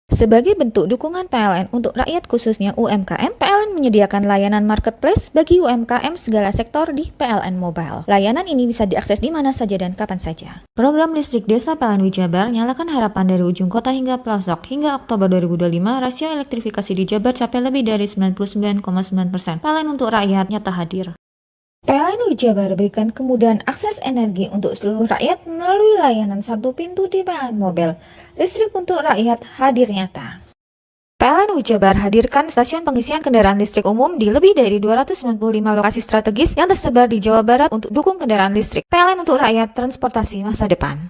Sebagai bentuk dukungan PLN untuk rakyat khususnya UMKM, PLN menyediakan layanan marketplace bagi UMKM segala sektor di PLN Mobile. Layanan ini bisa diakses di mana saja dan kapan saja. Program listrik desa PLN Jabar nyalakan harapan dari ujung kota hingga pelosok. Hingga Oktober 2025, rasio elektrifikasi di Jabar capai lebih dari 99,9%. PLN untuk rakyat nyata hadir. PLN Jabar berikan kemudahan akses energi untuk seluruh rakyat melalui layanan satu pintu di PLN Mobile. Listrik untuk rakyat hadir nyata. PLN Jabar hadirkan stasiun pengisian kendaraan listrik umum di lebih dari 295 lokasi strategis yang tersebar di Jawa Barat untuk dukung kendaraan listrik. PLN untuk rakyat transportasi masa depan.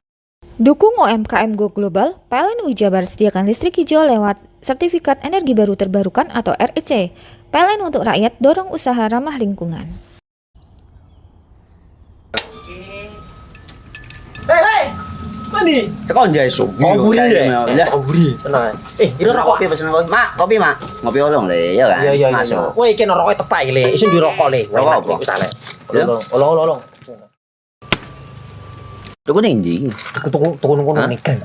Dukung UMKM Go Global, PLN UI Jabar sediakan listrik hijau lewat Sertifikat Energi Baru Terbarukan atau REC. PLN untuk rakyat dorong usaha ramah lingkungan. Hei, mandi. Tekan jaya su. Komburi deh. Ya. Komburi, tenang. Ini rokok. Kopi pesen kopi. Mak, kopi mak. Ngopi olong le, ya kan? Iya. Masuk. Woi, kena rokok tepak le. Isun di rokok le. Rokok apa? Wis ale. Ya. Olong. Tuku ning ndi? Tuku ngono ning gang.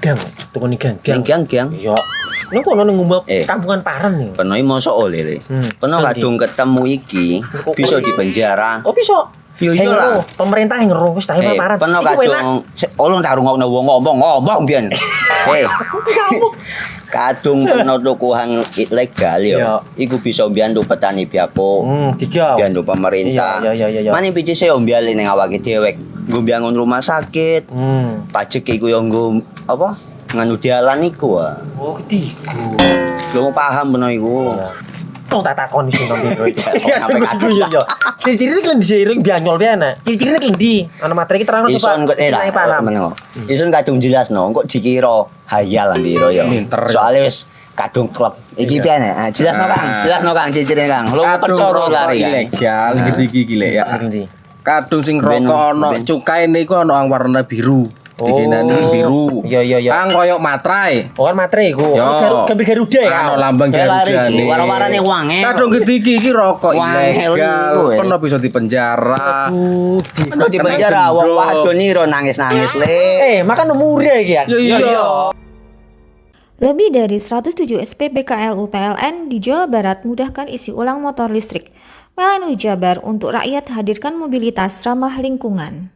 Tuku ning gang. Ning gang. Iya. Ning kono ning ngumba Eh. kampungan Paren nih. Kena mosok oleh le. Kena Nanti. kadung ketemu iki bisa dipenjara. Oh bisa. Yo iya lah. Pemerintah yang ngeru wis tahe Paren. Kena Iku enak. kadung olong tak rungokno wong ngomong biyen. Kadung kena tukuhan ilegal yo. Iya. Iku bisa mbiyantu petani biako. Tiga. Mbiyantu pemerintah. Iya. Mane pici saya mbiale ning awake dewek. Nggo mbiyangun rumah sakit. Pajak iku yo nggo apa? Nganu dalan iku. Oh, ketiku. Lu paham bener iku. Tong tak takon iso nang biro iki. Iya, Iya. Ciri-cirine kan diseiring bianyol piana. Ciri-cirine kan ndi? Ana materi kita terang Ison kok lah meneng. Ison kadung jelasno kok dikira hayal biro yo. Soale wis kadung klub. Iki piye nek? Jelasno Kang ciri-cirine Kang. Lu percaya lari kan. Ilegal iki le ya. Kadung sing Ben- rokok ono ben- cukai niku ono yang warna biru. Dikenani biru. Iya. Kang koyo matrai. Oh kan materi iku. Yo. Gambar Garuda ya. Ono lambang Garuda nih. Warna-warnane wange. Kadung iki rokok Wangel ilegal. iku, Pernah bisa dipenjara. Kena di penjara wong wadon iro nangis-nangis le. Makan murah iki ya. Iya. Lebih dari 107 SPBKLU PLN di Jawa Barat mudahkan isi ulang motor listrik. PLN UI Jabar untuk rakyat hadirkan mobilitas ramah lingkungan.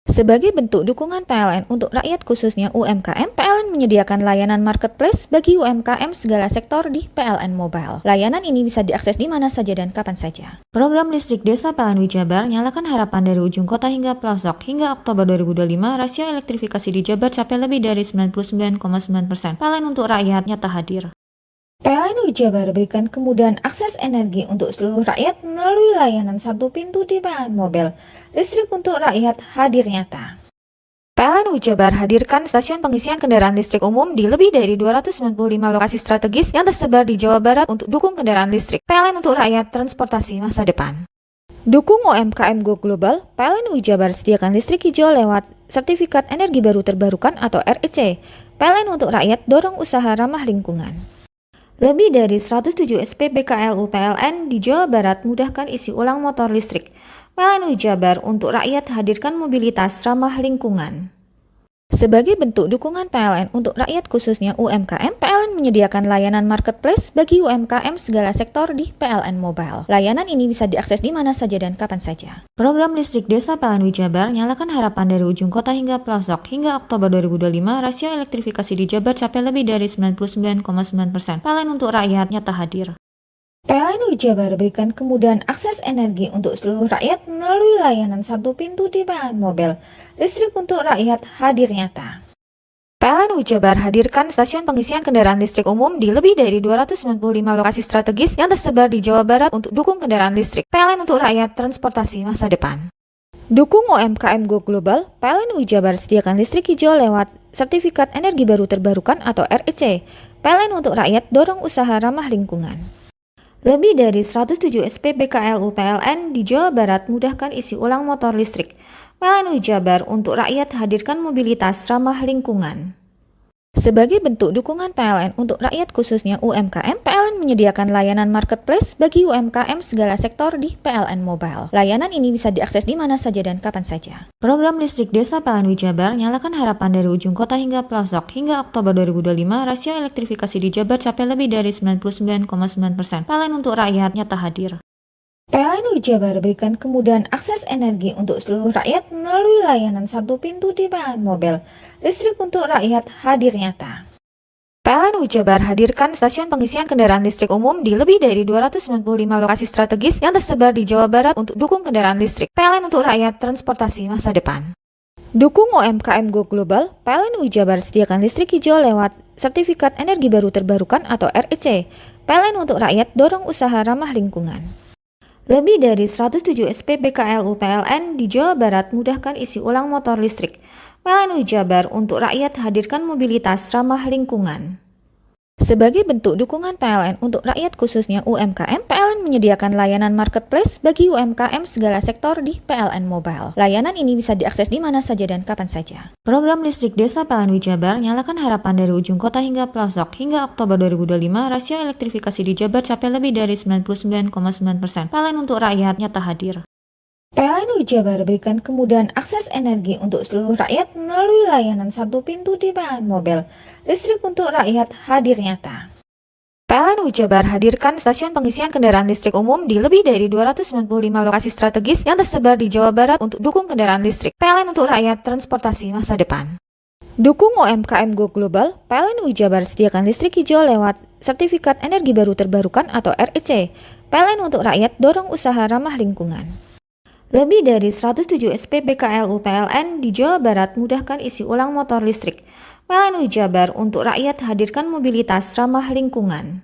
Sebagai bentuk dukungan PLN untuk rakyat khususnya UMKM, PLN menyediakan layanan marketplace bagi UMKM segala sektor di PLN Mobile. Layanan ini bisa diakses di mana saja dan kapan saja. Program listrik desa PLN UI Jabar nyalakan harapan dari ujung kota hingga pelosok. Hingga Oktober 2025, rasio elektrifikasi di Jabar capai lebih dari 99,9%. PLN untuk rakyat nyata hadir. PLN UI Jabar berikan kemudahan akses energi untuk seluruh rakyat melalui layanan satu pintu di PLN Mobile. Listrik untuk rakyat hadir nyata. PLN UI Jabar hadirkan stasiun pengisian kendaraan listrik umum di lebih dari 295 lokasi strategis yang tersebar di Jawa Barat untuk dukung kendaraan listrik. PLN untuk rakyat transportasi masa depan. Dukung UMKM Go Global, PLN UI Jabar sediakan listrik hijau lewat Sertifikat Energi Baru Terbarukan atau REC. PLN untuk rakyat dorong usaha ramah lingkungan. Lebih dari 107 SPBKLU PLN di Jawa Barat mudahkan isi ulang motor listrik. PLN UI Jabar untuk rakyat hadirkan mobilitas ramah lingkungan. Sebagai bentuk dukungan PLN untuk rakyat khususnya UMKM, PLN menyediakan layanan marketplace bagi UMKM segala sektor di PLN Mobile. Layanan ini bisa diakses di mana saja dan kapan saja. Program listrik desa PLN UI Jabar nyalakan harapan dari ujung kota hingga pelosok. Hingga Oktober 2025, rasio elektrifikasi di Jabar capai lebih dari 99,9%. PLN untuk rakyat nyata hadir. PLN UI Jabar berikan kemudahan akses energi untuk seluruh rakyat melalui layanan satu pintu di PLN Mobile. Listrik untuk rakyat hadir nyata. PLN UI Jabar hadirkan stasiun pengisian kendaraan listrik umum di lebih dari 295 lokasi strategis yang tersebar di Jawa Barat untuk dukung kendaraan listrik. PLN untuk rakyat transportasi masa depan. Dukung UMKM Go Global, PLN UI Jabar sediakan listrik hijau lewat Sertifikat Energi Baru Terbarukan atau REC. PLN untuk rakyat dorong usaha ramah lingkungan. Lebih dari 107 SPBKLU PLN di Jawa Barat mudahkan isi ulang motor listrik. PLN UI Jabar untuk rakyat hadirkan mobilitas ramah lingkungan. Sebagai bentuk dukungan PLN untuk rakyat khususnya UMKM, PLN menyediakan layanan marketplace bagi UMKM segala sektor di PLN Mobile. Layanan ini bisa diakses di mana saja dan kapan saja. Program listrik desa PLN UI Jabar nyalakan harapan dari ujung kota hingga pelosok. Hingga Oktober 2025, rasio elektrifikasi di Jabar capai lebih dari 99,9%. PLN untuk rakyat nyata hadir. PLN UI Jabar berikan kemudahan akses energi untuk seluruh rakyat melalui layanan satu pintu di PLN Mobile. Listrik untuk rakyat hadir nyata. PLN UI Jabar hadirkan stasiun pengisian kendaraan listrik umum di lebih dari 295 lokasi strategis yang tersebar di Jawa Barat untuk dukung kendaraan listrik. PLN untuk rakyat transportasi masa depan. Dukung UMKM Go Global, PLN UI Jabar sediakan listrik hijau lewat Sertifikat Energi Baru Terbarukan atau REC. PLN untuk rakyat dorong usaha ramah lingkungan. Lebih dari 107 SPBKLU PLN di Jawa Barat mudahkan isi ulang motor listrik. PLN Jabar untuk rakyat hadirkan mobilitas ramah lingkungan. Sebagai bentuk dukungan PLN untuk rakyat khususnya UMKM, PLN menyediakan layanan marketplace bagi UMKM segala sektor di PLN Mobile. Layanan ini bisa diakses di mana saja dan kapan saja. Program listrik desa PLN Jabar nyalakan harapan dari ujung kota hingga pelosok. Hingga Oktober 2025, rasio elektrifikasi di Jabar capai lebih dari 99,9%. PLN untuk rakyat nyata hadir. PLN Jabar berikan kemudahan akses energi untuk seluruh rakyat melalui layanan satu pintu di PLN Mobile. Listrik untuk rakyat hadir nyata. PLN Jabar hadirkan stasiun pengisian kendaraan listrik umum di lebih dari 295 lokasi strategis yang tersebar di Jawa Barat untuk dukung kendaraan listrik. PLN untuk rakyat transportasi masa depan. Dukung UMKM Go Global, PLN Jabar sediakan listrik hijau lewat Sertifikat Energi Baru Terbarukan atau REC. PLN untuk rakyat dorong usaha ramah lingkungan. Lebih dari 107 SPBKLU PLN di Jawa Barat mudahkan isi ulang motor listrik. PLN Jabar untuk rakyat hadirkan mobilitas ramah lingkungan.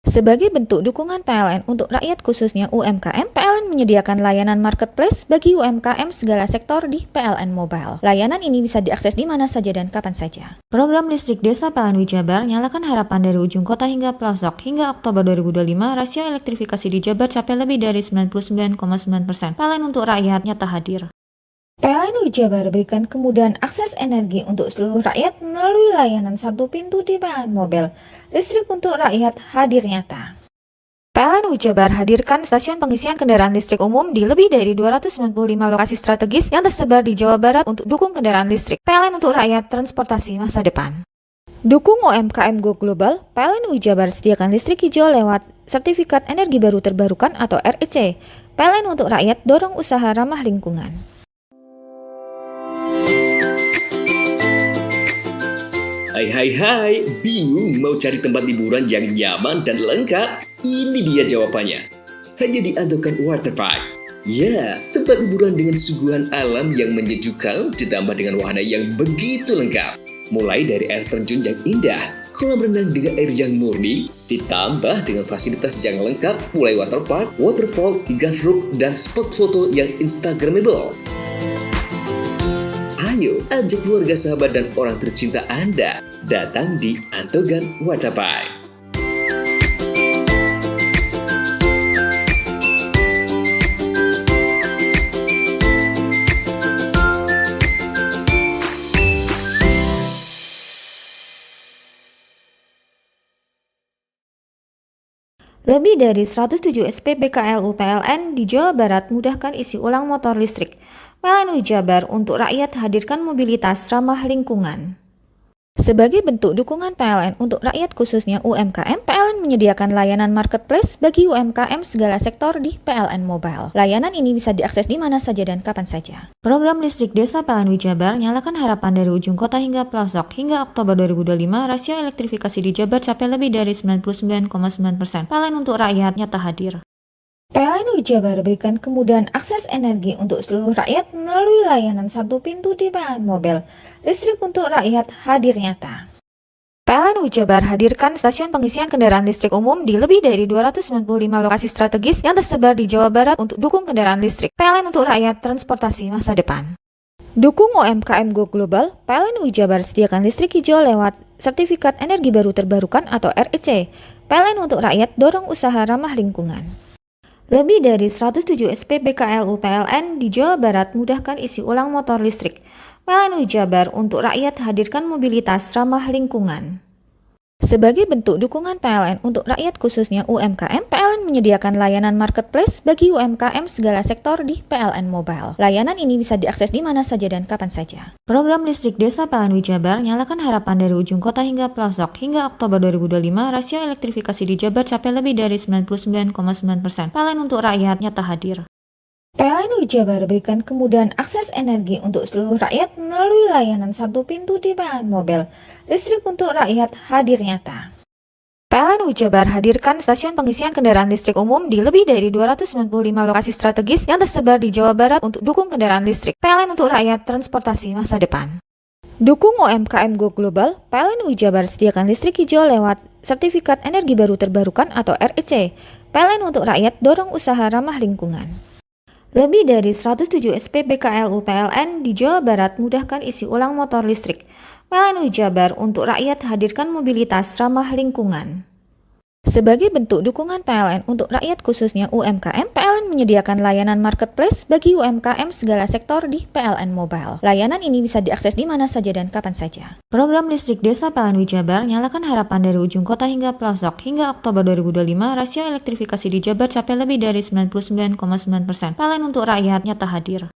Sebagai bentuk dukungan PLN untuk rakyat khususnya UMKM, PLN menyediakan layanan marketplace bagi UMKM segala sektor di PLN Mobile. Layanan ini bisa diakses di mana saja dan kapan saja. Program listrik desa PLN Jabar nyalakan harapan dari ujung kota hingga pelosok. Hingga Oktober 2025, rasio elektrifikasi di Jabar capai lebih dari 99,9%. PLN untuk rakyat nyata hadir. PLN Jabar berikan kemudahan akses energi untuk seluruh rakyat melalui layanan satu pintu di PLN Mobile. Listrik untuk rakyat hadir nyata. PLN Jabar hadirkan stasiun pengisian kendaraan listrik umum di lebih dari 295 lokasi strategis yang tersebar di Jawa Barat untuk dukung kendaraan listrik. PLN untuk rakyat transportasi masa depan. Dukung UMKM Go Global, PLN Jabar sediakan listrik hijau lewat Sertifikat Energi Baru Terbarukan atau REC. PLN untuk rakyat dorong usaha ramah lingkungan. Hai, bingung mau cari tempat liburan yang nyaman dan lengkap? Ini dia jawabannya. Hanya di Andokan Waterpark. Ya, tempat liburan dengan suguhan alam yang menyejukkan ditambah dengan wahana yang begitu lengkap. Mulai dari air terjun yang indah, kolam renang dengan air yang murni, ditambah dengan fasilitas yang lengkap mulai waterpark, waterfall, hingga roof dan spot foto yang instagramable. Ayo, ajak keluarga, sahabat, dan orang tercinta Anda datang di Andokan Waterpark. Lebih dari 107 SPBKLU PLN di Jawa Barat mudahkan isi ulang motor listrik. PLN Jabar untuk rakyat hadirkan mobilitas ramah lingkungan. Sebagai bentuk dukungan PLN untuk rakyat khususnya UMKM, PLN menyediakan layanan marketplace bagi UMKM segala sektor di PLN Mobile. Layanan ini bisa diakses di mana saja dan kapan saja. Program listrik desa PLN Jabar nyalakan harapan dari ujung kota hingga pelosok. Hingga Oktober 2025, rasio elektrifikasi di Jabar capai lebih dari 99,9%. PLN untuk rakyat nyata hadir. PLN Jabar berikan kemudahan akses energi untuk seluruh rakyat melalui layanan satu pintu di PLN Mobile. Listrik untuk rakyat hadir nyata. PLN Jabar hadirkan stasiun pengisian kendaraan listrik umum di lebih dari 295 lokasi strategis yang tersebar di Jawa Barat untuk dukung kendaraan listrik. PLN untuk rakyat transportasi masa depan. Dukung UMKM Go Global, PLN Jabar sediakan listrik hijau lewat Sertifikat Energi Baru Terbarukan atau REC. PLN untuk rakyat dorong usaha ramah lingkungan. Lebih dari 107 SPBKLU PLN di Jawa Barat mudahkan isi ulang motor listrik. PLN Jabar untuk rakyat hadirkan mobilitas ramah lingkungan. Sebagai bentuk dukungan PLN untuk rakyat khususnya UMKM, PLN menyediakan layanan marketplace bagi UMKM segala sektor di PLN Mobile. Layanan ini bisa diakses di mana saja dan kapan saja. Program listrik desa PLN Jabar nyalakan harapan dari ujung kota hingga pelosok. Hingga Oktober 2025, rasio elektrifikasi di Jabar capai lebih dari 99,9%. PLN untuk rakyat nyata hadir. PLN Jabar berikan kemudahan akses energi untuk seluruh rakyat melalui layanan satu pintu di PLN Mobile. Listrik untuk rakyat hadir nyata. PLN Jabar hadirkan stasiun pengisian kendaraan listrik umum di lebih dari 295 lokasi strategis yang tersebar di Jawa Barat untuk dukung kendaraan listrik. PLN untuk rakyat transportasi masa depan. Dukung UMKM Go Global, PLN Jabar sediakan listrik hijau lewat Sertifikat Energi Baru Terbarukan atau REC. PLN untuk rakyat dorong usaha ramah lingkungan. Lebih dari 107 SPBKLU PLN di Jawa Barat mudahkan isi ulang motor listrik. PLN Jabar untuk rakyat hadirkan mobilitas ramah lingkungan. Sebagai bentuk dukungan PLN untuk rakyat khususnya UMKM, PLN menyediakan layanan marketplace bagi UMKM segala sektor di PLN Mobile. Layanan ini bisa diakses di mana saja dan kapan saja. Program listrik desa PLN Jabar nyalakan harapan dari ujung kota hingga pelosok. Hingga Oktober 2025, rasio elektrifikasi di Jabar capai lebih dari 99,9%. PLN untuk rakyat nyata hadir.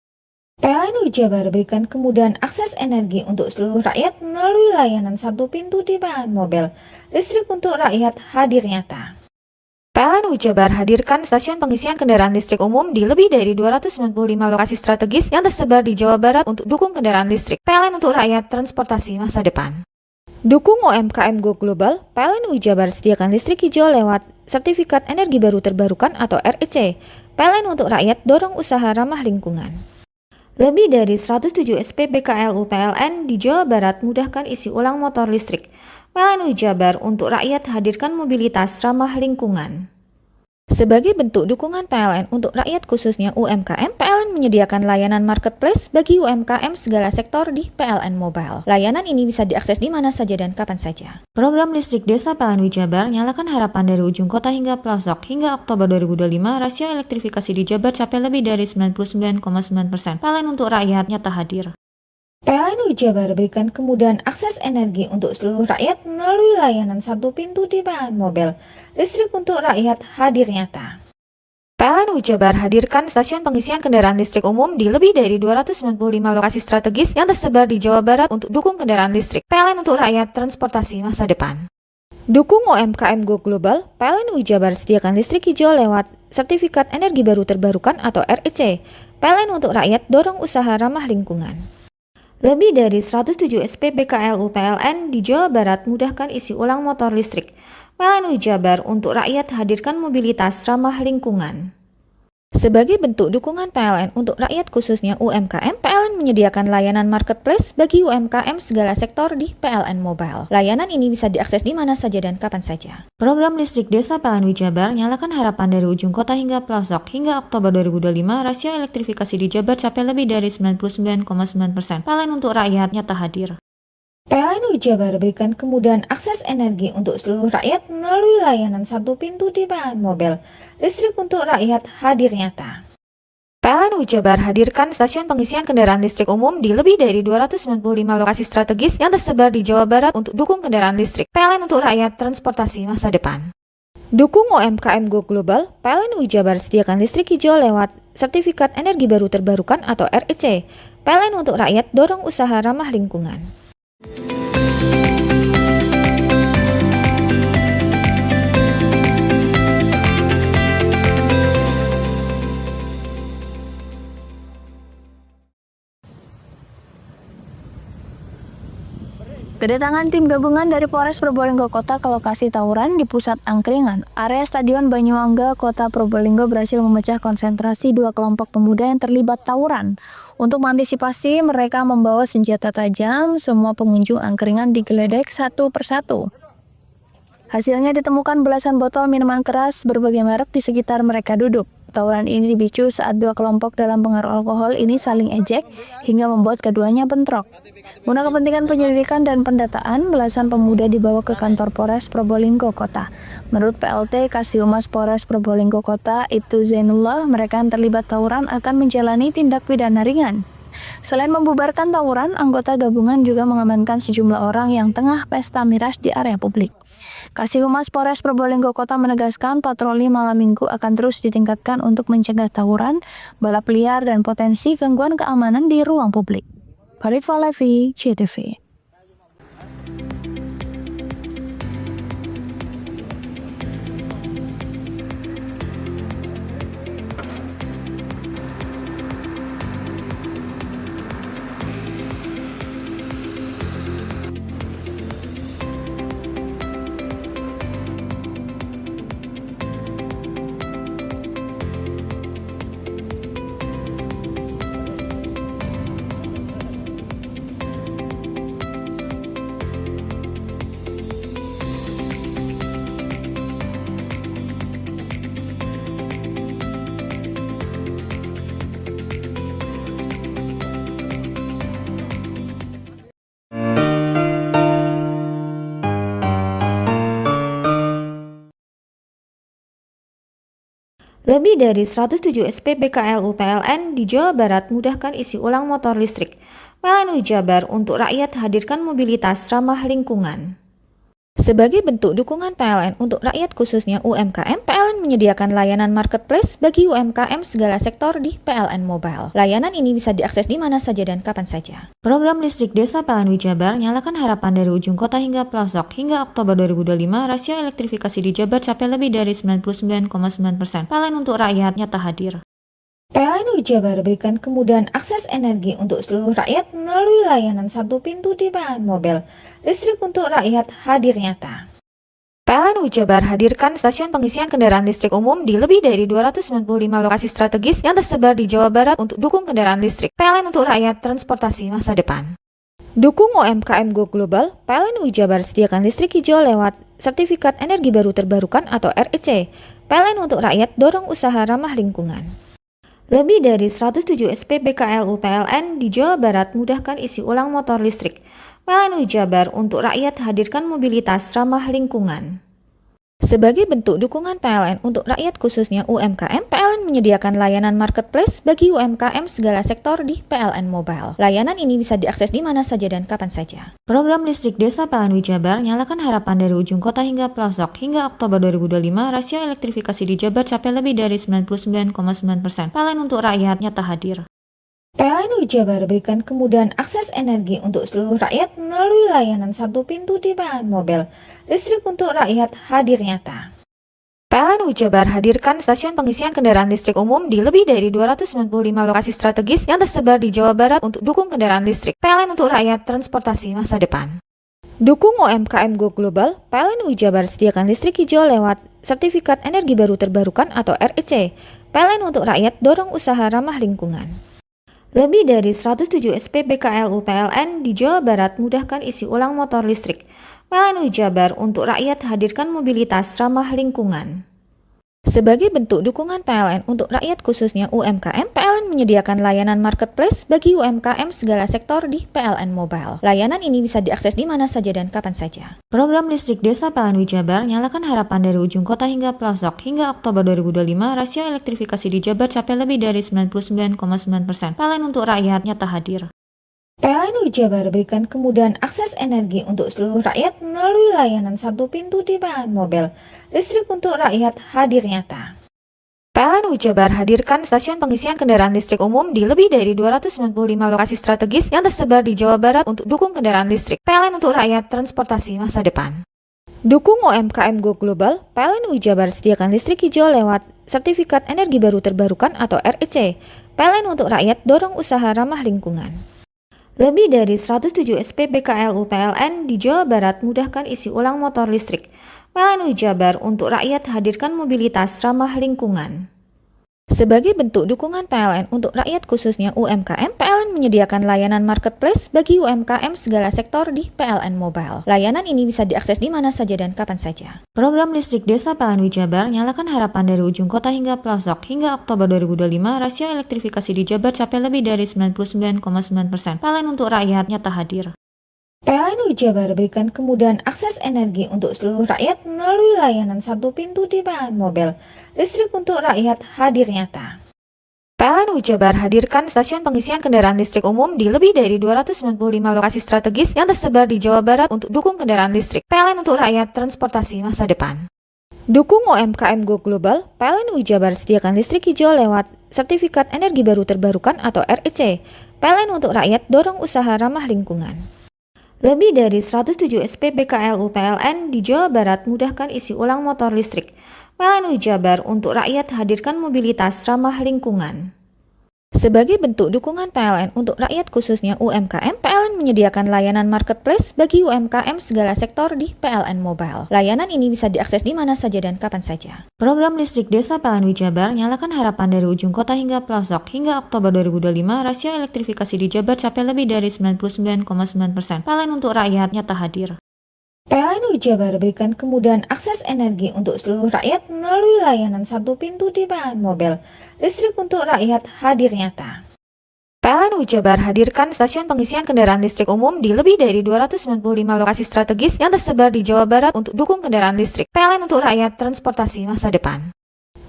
PLN Jabar berikan kemudahan akses energi untuk seluruh rakyat melalui layanan satu pintu di PLN Mobile. Listrik untuk rakyat hadir nyata. PLN Jabar hadirkan stasiun pengisian kendaraan listrik umum di lebih dari 295 lokasi strategis yang tersebar di Jawa Barat untuk dukung kendaraan listrik. PLN untuk rakyat transportasi masa depan. Dukung UMKM Go Global, PLN Jabar sediakan listrik hijau lewat Sertifikat Energi Baru Terbarukan atau REC. PLN untuk rakyat dorong usaha ramah lingkungan. Lebih dari 107 SPBKLU PLN di Jawa Barat mudahkan isi ulang motor listrik. PLN Jabar untuk rakyat hadirkan mobilitas ramah lingkungan. Sebagai bentuk dukungan PLN untuk rakyat khususnya UMKM, PLN menyediakan layanan marketplace bagi UMKM segala sektor di PLN Mobile. Layanan ini bisa diakses di mana saja dan kapan saja. Program listrik desa PLN Jabar nyalakan harapan dari ujung kota hingga pelosok. Hingga Oktober 2025, rasio elektrifikasi di Jabar capai lebih dari 99,9%. PLN untuk rakyat nyata hadir. PLN Jabar berikan kemudahan akses energi untuk seluruh rakyat melalui layanan satu pintu di PLN Mobile. Listrik untuk rakyat hadir nyata. PLN Jabar hadirkan stasiun pengisian kendaraan listrik umum di lebih dari 295 lokasi strategis yang tersebar di Jawa Barat untuk dukung kendaraan listrik. PLN untuk rakyat transportasi masa depan. Dukung UMKM Go Global, PLN Jabar sediakan listrik hijau lewat Sertifikat Energi Baru Terbarukan atau REC. PLN untuk rakyat dorong usaha ramah lingkungan. Lebih dari 107 SPBKLU PLN di Jawa Barat mudahkan isi ulang motor listrik. PLN Jabar untuk rakyat hadirkan mobilitas ramah lingkungan. Sebagai bentuk dukungan PLN untuk rakyat khususnya UMKM, PLN menyediakan layanan marketplace bagi UMKM segala sektor di PLN Mobile. Layanan ini bisa diakses di mana saja dan kapan saja. Program listrik desa PLN Jabar nyalakan harapan dari ujung kota hingga pelosok. Hingga Oktober 2025, rasio elektrifikasi di Jabar capai lebih dari 99,9%. PLN untuk rakyat nyata hadir. PLN Jabar berikan kemudahan akses energi untuk seluruh rakyat melalui layanan satu pintu di PLN Mobile. Listrik untuk rakyat hadir nyata. PLN Jabar hadirkan stasiun pengisian kendaraan listrik umum di lebih dari 295 lokasi strategis yang tersebar di Jawa Barat untuk dukung kendaraan listrik. PLN untuk rakyat transportasi masa depan. Dukung UMKM Go Global, PLN Jabar sediakan listrik hijau lewat Sertifikat Energi Baru Terbarukan atau REC. PLN untuk rakyat dorong usaha ramah lingkungan. Kedatangan tim gabungan dari Polres Probolinggo Kota ke lokasi tawuran di pusat angkringan, area Stadion Banyuangga, Kota Probolinggo berhasil memecah konsentrasi dua kelompok pemuda yang terlibat tawuran. Untuk mengantisipasi, mereka membawa senjata tajam. Semua pengunjung angkringan digeledah satu persatu. Hasilnya ditemukan belasan botol minuman keras berbagai merek di sekitar mereka duduk. Tawuran ini dipicu saat dua kelompok dalam pengaruh alkohol ini saling ejek hingga membuat keduanya bentrok. Guna kepentingan penyelidikan dan pendataan, belasan pemuda dibawa ke kantor Polres Probolinggo Kota. Menurut PLT Kasih-Humas Polres Probolinggo Kota, Ibtu Zainullah, mereka yang terlibat tawuran akan menjalani tindak pidana ringan. Selain membubarkan tawuran, anggota gabungan juga mengamankan sejumlah orang yang tengah pesta miras di area publik. Kasih-Humas Polres Probolinggo Kota menegaskan patroli malam minggu akan terus ditingkatkan untuk mencegah tawuran, balap liar, dan potensi gangguan keamanan di ruang publik. Farid Falevi, CTV. Lebih dari 107 SPBKLU PLN di Jawa Barat mudahkan isi ulang motor listrik. PLN Jabar untuk rakyat hadirkan mobilitas ramah lingkungan. Sebagai bentuk dukungan PLN untuk rakyat khususnya UMKM, PLN menyediakan layanan marketplace bagi UMKM segala sektor di PLN Mobile. Layanan ini bisa diakses di mana saja dan kapan saja. Program listrik desa PLN Jabar nyalakan harapan dari ujung kota hingga pelosok. Hingga Oktober 2025, rasio elektrifikasi di Jabar capai lebih dari 99,9%. PLN untuk rakyat nyata hadir. PLN Jabar berikan kemudahan akses energi untuk seluruh rakyat melalui layanan satu pintu di PLN Mobile. Listrik untuk rakyat hadir nyata. PLN Jabar hadirkan stasiun pengisian kendaraan listrik umum di lebih dari 295 lokasi strategis yang tersebar di Jawa Barat untuk dukung kendaraan listrik. PLN untuk rakyat transportasi masa depan. Dukung UMKM Go Global, PLN Jabar sediakan listrik hijau lewat Sertifikat Energi Baru Terbarukan atau REC. PLN untuk rakyat dorong usaha ramah lingkungan. Lebih dari 107 SPBKLU PLN di Jawa Barat mudahkan isi ulang motor listrik. PLN Jabar untuk rakyat hadirkan mobilitas ramah lingkungan. Sebagai bentuk dukungan PLN untuk rakyat khususnya UMKM, PLN menyediakan layanan marketplace bagi UMKM segala sektor di PLN Mobile. Layanan ini bisa diakses di mana saja dan kapan saja. Program listrik desa PLN Jabar nyalakan harapan dari ujung kota hingga pelosok. Hingga Oktober 2025, rasio elektrifikasi di Jabar capai lebih dari 99,9%. PLN untuk rakyat nyata hadir. PLN Jabar berikan kemudahan akses energi untuk seluruh rakyat melalui layanan satu pintu di PLN Mobile. Listrik untuk rakyat hadir nyata. PLN Jabar hadirkan stasiun pengisian kendaraan listrik umum di lebih dari 295 lokasi strategis yang tersebar di Jawa Barat untuk dukung kendaraan listrik. PLN untuk rakyat transportasi masa depan. Dukung UMKM Go Global, PLN Jabar sediakan listrik hijau lewat Sertifikat Energi Baru Terbarukan atau REC. PLN untuk rakyat dorong usaha ramah lingkungan. Lebih dari 107 SPBKLU PLN di Jawa Barat mudahkan isi ulang motor listrik. PLN Jabar untuk rakyat hadirkan mobilitas ramah lingkungan. Sebagai bentuk dukungan PLN untuk rakyat khususnya UMKM, PLN menyediakan layanan marketplace bagi UMKM segala sektor di PLN Mobile. Layanan ini bisa diakses di mana saja dan kapan saja. Program listrik desa PLN Jabar nyalakan harapan dari ujung kota hingga pelosok. Hingga Oktober 2025, rasio elektrifikasi di Jabar capai lebih dari 99,9%. PLN untuk rakyat nyata hadir. PLN Jabar berikan kemudahan akses energi untuk seluruh rakyat melalui layanan satu pintu di PLN Mobile. Listrik untuk rakyat hadir nyata. PLN Jabar hadirkan stasiun pengisian kendaraan listrik umum di lebih dari 295 lokasi strategis yang tersebar di Jawa Barat untuk dukung kendaraan listrik. PLN untuk rakyat transportasi masa depan. Dukung UMKM Go Global, PLN Jabar sediakan listrik hijau lewat Sertifikat Energi Baru Terbarukan atau REC. PLN untuk rakyat dorong usaha ramah lingkungan. Lebih dari 107 SPBKLU PLN di Jawa Barat mudahkan isi ulang motor listrik. PLN Jabar untuk rakyat hadirkan mobilitas ramah lingkungan. Sebagai bentuk dukungan PLN untuk rakyat khususnya UMKM, PLN menyediakan layanan marketplace bagi UMKM segala sektor di PLN Mobile. Layanan ini bisa diakses di mana saja dan kapan saja. Program listrik desa PLN Jabar nyalakan harapan dari ujung kota hingga pelosok. Hingga Oktober 2025, rasio elektrifikasi di Jabar capai lebih dari 99,9%. PLN untuk rakyat nyata hadir. PLN Jabar berikan kemudahan akses energi untuk seluruh rakyat melalui layanan satu pintu di PLN Mobile. Listrik untuk rakyat hadir nyata. PLN Jabar hadirkan stasiun pengisian kendaraan listrik umum di lebih dari 295 lokasi strategis yang tersebar di Jawa Barat untuk dukung kendaraan listrik. PLN untuk rakyat transportasi masa depan. Dukung UMKM Go Global, PLN Jabar sediakan listrik hijau lewat Sertifikat Energi Baru Terbarukan atau REC. PLN untuk rakyat dorong usaha ramah lingkungan. Lebih dari 107 SPBKLU PLN di Jawa Barat mudahkan isi ulang motor listrik. PLN Jabar untuk rakyat hadirkan mobilitas ramah lingkungan. Sebagai bentuk dukungan PLN untuk rakyat khususnya UMKM, PLN menyediakan layanan marketplace bagi UMKM segala sektor di PLN Mobile. Layanan ini bisa diakses di mana saja dan kapan saja. Program listrik desa PLN Jabar nyalakan harapan dari ujung kota hingga pelosok. Hingga Oktober 2025, rasio elektrifikasi di Jabar capai lebih dari 99,9%. PLN untuk rakyat nyata hadir. PLN Jabar berikan kemudahan akses energi untuk seluruh rakyat melalui layanan satu pintu di PLN Mobile. Listrik untuk rakyat hadir nyata. PLN Jabar hadirkan stasiun pengisian kendaraan listrik umum di lebih dari 295 lokasi strategis yang tersebar di Jawa Barat untuk dukung kendaraan listrik. PLN untuk rakyat transportasi masa depan.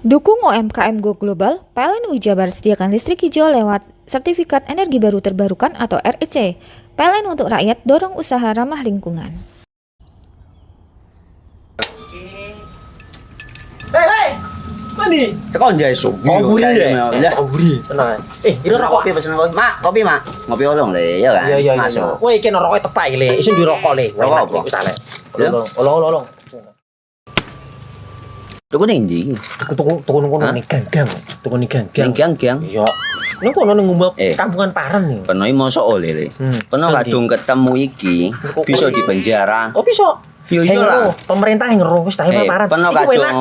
Dukung UMKM Go Global, PLN UI Jabar sediakan listrik hijau lewat Sertifikat Energi Baru Terbarukan atau REC. PLN untuk rakyat dorong usaha ramah lingkungan. Hei, mandi. Tekan jaya subuh. Komburi deh. Ya. Komburi, tenang. Ini rokok kopi pesen kopi. Mak, kopi mak. Ngopi olong le, ya kan? Iya. Masuk. Woi, kena rokok tepak le. Isun di rokok le. Rokok apa? Wis ale. Ya. Olong. Tuku ning ndi? Tuku ngono ning gang. Tuku ning gang. Ning gang. Iya. Ning kono ning ngumba Eh. kampungan Paren nih. Peno iki mosok oleh le. Peno Nanti. kadung ketemu iki bisa dipenjara. Oh bisa. Yo iya lah. Pemerintah yang ngeru wis tahe Paren. Peno Iku enak. kadung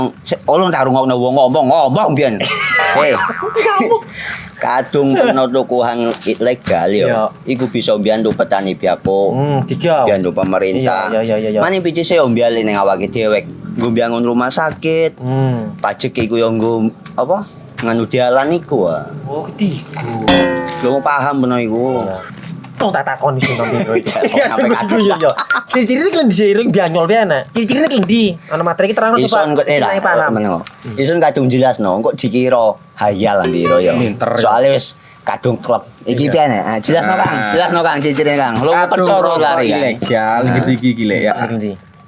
olong tak rungokno wong ngomong biyen. Kadung peno tuku hang ilegal yo. Iya. Iku bisa mbiyantu petani biako. Tiga. Mbiyantu pemerintah. Iya. Mane picise yo mbiale ning awake dewek. Nggo mbiyangun rumah sakit. Pajak iku yo nggo apa? Nganu dalan iku. Oh, ketiku. Lu paham peno iku. Tong tak takon iso nang biro iki. Kok sampe kadung. Iya. Ciri-cirine kan diseiring bianyol piana. Ciricirine klendi. Ana materi kita terang Ison kok meneng. Ison kadung jelasno kok dikira hayal ambiro ya. Soale wis kadung klub. Iki piye nek? Jelasno Kang ciri-cirine Kang. Lu percaya lari kan. Ilegal iki lek ya.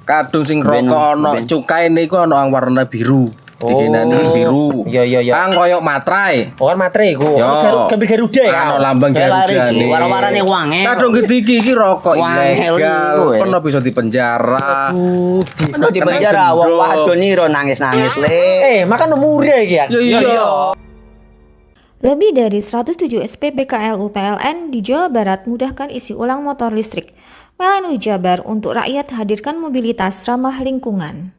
Kadung sing rokok ana cukaine iku ana warna biru. Dikenani biru. Iya. Kang koyo matrai. Oh kan materi iku. Gambar Garuda ya. Ana lambang Garuda. Warna-warnane wangel. Kadung iki rokok Wangel ilegal. iku, Pernah bisa dipenjara. Peno di penjara wong wadon iro nangis-nangis le. Makan murah iki ya. Iya. Lebih dari 107 SPBKLU PLN di Jawa Barat mudahkan isi ulang motor listrik. PLN UI Jabar untuk rakyat hadirkan mobilitas ramah lingkungan.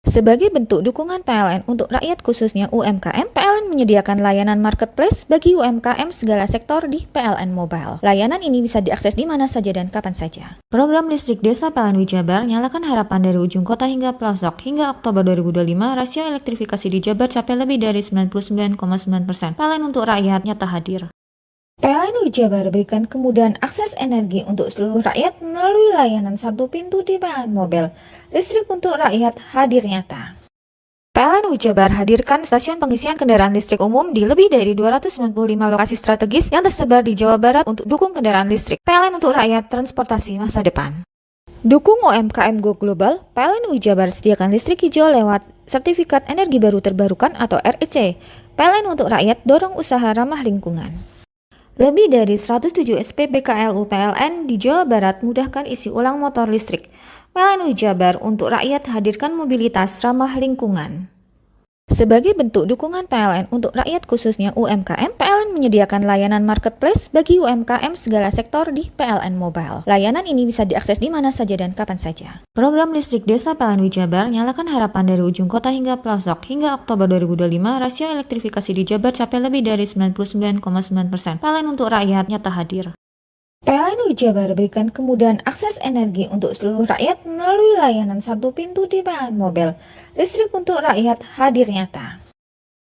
Sebagai bentuk dukungan PLN untuk rakyat khususnya UMKM, PLN menyediakan layanan marketplace bagi UMKM segala sektor di PLN Mobile. Layanan ini bisa diakses di mana saja dan kapan saja. Program listrik desa PLN UI Jabar nyalakan harapan dari ujung kota hingga pelosok. Hingga Oktober 2025, rasio elektrifikasi di Jabar capai lebih dari 99,9%. PLN untuk rakyat nyata hadir. PLN UI Jabar berikan kemudahan akses energi untuk seluruh rakyat melalui layanan satu pintu di PLN Mobile. Listrik untuk rakyat hadir nyata. PLN UI Jabar hadirkan stasiun pengisian kendaraan listrik umum di lebih dari 295 lokasi strategis yang tersebar di Jawa Barat untuk dukung kendaraan listrik. PLN untuk rakyat transportasi masa depan. Dukung UMKM Go Global, PLN UI Jabar sediakan listrik hijau lewat Sertifikat Energi Baru Terbarukan atau REC. PLN untuk rakyat dorong usaha ramah lingkungan. Lebih dari 107 SPBKLU PLN di Jawa Barat mudahkan isi ulang motor listrik. PLN UI Jabar untuk rakyat hadirkan mobilitas ramah lingkungan. Sebagai bentuk dukungan PLN untuk rakyat khususnya UMKM, PLN menyediakan layanan marketplace bagi UMKM segala sektor di PLN Mobile. Layanan ini bisa diakses di mana saja dan kapan saja. Program listrik desa PLN UI Jabar nyalakan harapan dari ujung kota hingga pelosok. Hingga Oktober 2025, rasio elektrifikasi di Jabar capai lebih dari 99,9%. PLN untuk rakyat nyata hadir. PLN UI Jabar berikan kemudahan akses energi untuk seluruh rakyat melalui layanan satu pintu di PLN Mobile. Listrik untuk rakyat hadir nyata.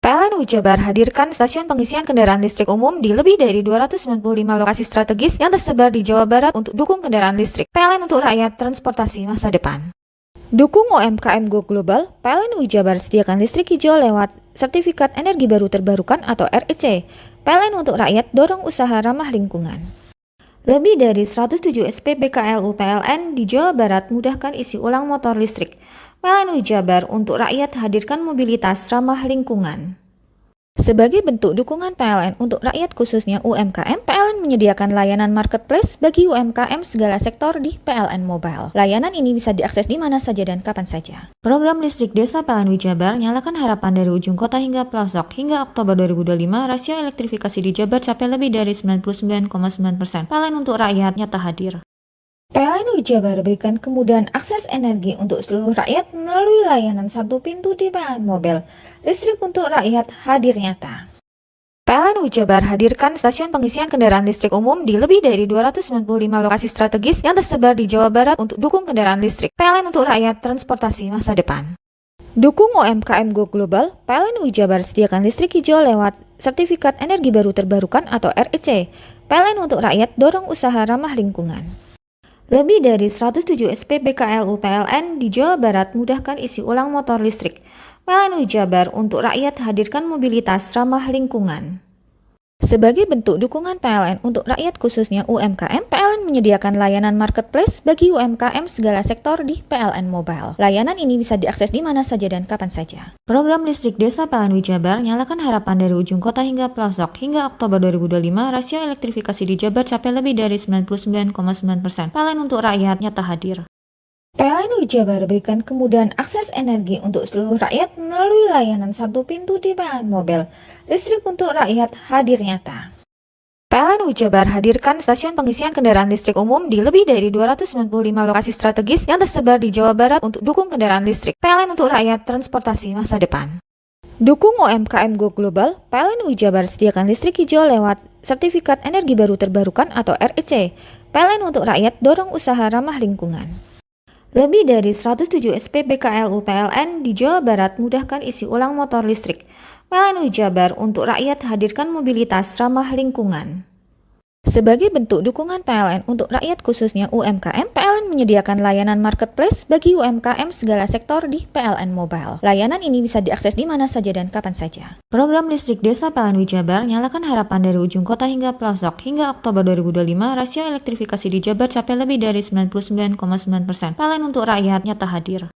PLN UI Jabar hadirkan stasiun pengisian kendaraan listrik umum di lebih dari 295 lokasi strategis yang tersebar di Jawa Barat untuk dukung kendaraan listrik. PLN untuk rakyat transportasi masa depan. Dukung UMKM Go Global, PLN UI Jabar sediakan listrik hijau lewat Sertifikat Energi Baru Terbarukan atau REC. PLN untuk rakyat dorong usaha ramah lingkungan. Lebih dari 107 SPBKLU PLN di Jawa Barat mudahkan isi ulang motor listrik. PLN UI Jabar untuk rakyat hadirkan mobilitas ramah lingkungan. Sebagai bentuk dukungan PLN untuk rakyat khususnya UMKM, PLN menyediakan layanan marketplace bagi UMKM segala sektor di PLN Mobile. Layanan ini bisa diakses di mana saja dan kapan saja. Program listrik desa PLN UI Jabar nyalakan harapan dari ujung kota hingga pelosok. Hingga Oktober 2025, rasio elektrifikasi di Jabar capai lebih dari 99,9%. PLN untuk rakyat nyata hadir. PLN UI Jabar berikan kemudahan akses energi untuk seluruh rakyat melalui layanan satu pintu di PLN Mobile. Listrik untuk rakyat hadir nyata. PLN UI Jabar hadirkan stasiun pengisian kendaraan listrik umum di lebih dari 295 lokasi strategis yang tersebar di Jawa Barat untuk dukung kendaraan listrik. PLN untuk rakyat transportasi masa depan. Dukung UMKM Go Global, PLN UI Jabar sediakan listrik hijau lewat Sertifikat Energi Baru Terbarukan atau REC. PLN untuk rakyat dorong usaha ramah lingkungan. Lebih dari 107 SPBKLU PLN di Jawa Barat mudahkan isi ulang motor listrik. PLN Jabar untuk rakyat hadirkan mobilitas ramah lingkungan. Sebagai bentuk dukungan PLN untuk rakyat khususnya UMKM, PLN menyediakan layanan marketplace bagi UMKM segala sektor di PLN Mobile. Layanan ini bisa diakses di mana saja dan kapan saja. Program listrik desa PLN Jabar nyalakan harapan dari ujung kota hingga pelosok. Hingga Oktober 2025, rasio elektrifikasi di Jabar capai lebih dari 99,9%. PLN untuk rakyat nyata hadir. PLN Jabar berikan kemudahan akses energi untuk seluruh rakyat melalui layanan satu pintu di PLN Mobile. Listrik untuk rakyat hadir nyata. PLN Jabar hadirkan stasiun pengisian kendaraan listrik umum di lebih dari 295 lokasi strategis yang tersebar di Jawa Barat untuk dukung kendaraan listrik. PLN untuk rakyat transportasi masa depan. Dukung UMKM Go Global, PLN Jabar sediakan listrik hijau lewat Sertifikat Energi Baru Terbarukan atau REC. PLN untuk rakyat dorong usaha ramah lingkungan. Lebih dari 107 SPBKLU PLN di Jawa Barat mudahkan isi ulang motor listrik. PLN Jabar untuk rakyat hadirkan mobilitas ramah lingkungan. Sebagai bentuk dukungan PLN untuk rakyat khususnya UMKM, PLN menyediakan layanan marketplace bagi UMKM segala sektor di PLN Mobile. Layanan ini bisa diakses di mana saja dan kapan saja. Program listrik desa PLN Jabar nyalakan harapan dari ujung kota hingga pelosok. Hingga Oktober 2025, rasio elektrifikasi di Jabar capai lebih dari 99,9%. PLN untuk rakyat nyata hadir.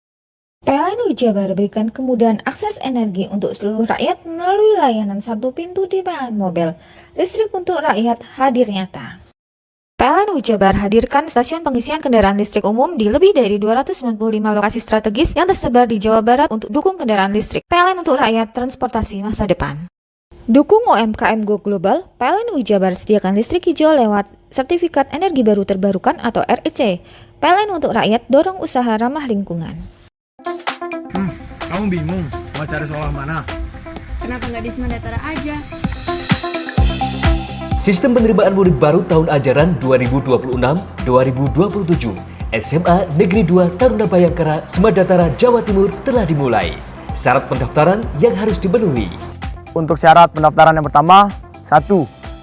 PLN Jabar berikan kemudahan akses energi untuk seluruh rakyat melalui layanan satu pintu di PLN Mobile. Listrik untuk rakyat hadir nyata. PLN Jabar hadirkan stasiun pengisian kendaraan listrik umum di lebih dari 295 lokasi strategis yang tersebar di Jawa Barat untuk dukung kendaraan listrik. PLN untuk rakyat transportasi masa depan. Dukung UMKM Go Global, PLN Jabar sediakan listrik hijau lewat Sertifikat Energi Baru Terbarukan atau REC. PLN untuk rakyat dorong usaha ramah lingkungan. Kamu bingung mau cari sekolah mana? Kenapa nggak di Semandatara aja? Sistem penerimaan murid baru tahun ajaran 2026-2027 SMA Negeri 2 Taruna Bayangkara, Semandatara, Jawa Timur telah dimulai. Syarat pendaftaran yang harus dipenuhi. Untuk syarat pendaftaran yang pertama, 1,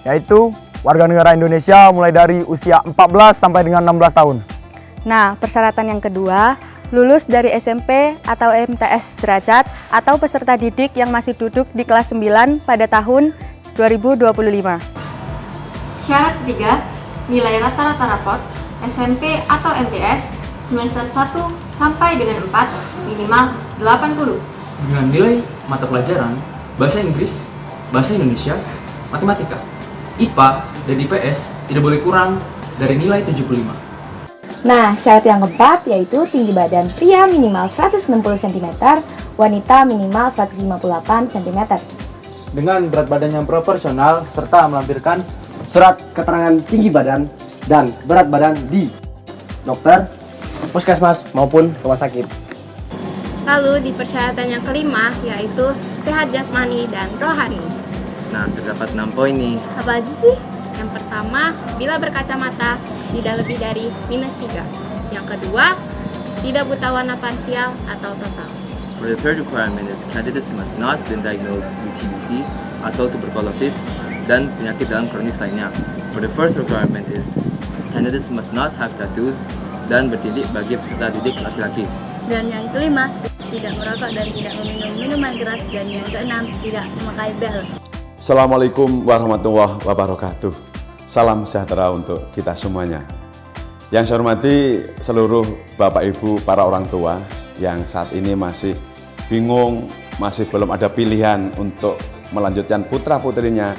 yaitu warga negara Indonesia mulai dari usia 14 sampai dengan 16 tahun. Nah, persyaratan yang kedua, lulus dari SMP atau MTS derajat atau peserta didik yang masih duduk di kelas 9 pada tahun 2025. Syarat ketiga, nilai rata-rata raport SMP atau MTS semester 1 sampai dengan 4 minimal 80. Dengan nilai mata pelajaran Bahasa Inggris, Bahasa Indonesia, Matematika, IPA, dan IPS tidak boleh kurang dari nilai 75. Nah, syarat yang keempat yaitu tinggi badan pria minimal 160 cm, wanita minimal 158 cm. Dengan berat badan yang proporsional serta melampirkan surat keterangan tinggi badan dan berat badan di dokter, puskesmas maupun rumah sakit. Lalu di persyaratan yang kelima yaitu sehat jasmani dan rohani. Nah, terdapat 6 poin nih. Apa aja sih? Yang pertama, bila berkacamata tidak lebih dari -3. Yang kedua, tidak buta warna parsial atau total. For the third requirement is candidates must not been diagnosed with TBC atau tuberculosis dan penyakit dalam kronis lainnya. For the fourth requirement is candidates must not have tattoos dan bertitik bagi peserta didik laki-laki. Dan yang kelima, tidak merokok dan tidak meminum minuman keras. Dan yang keenam, tidak memakai bel. Assalamualaikum warahmatullahi wabarakatuh. Salam sejahtera untuk kita semuanya. Yang saya hormati seluruh Bapak Ibu para orang tua yang saat ini masih bingung, masih belum ada pilihan untuk melanjutkan putra-putrinya.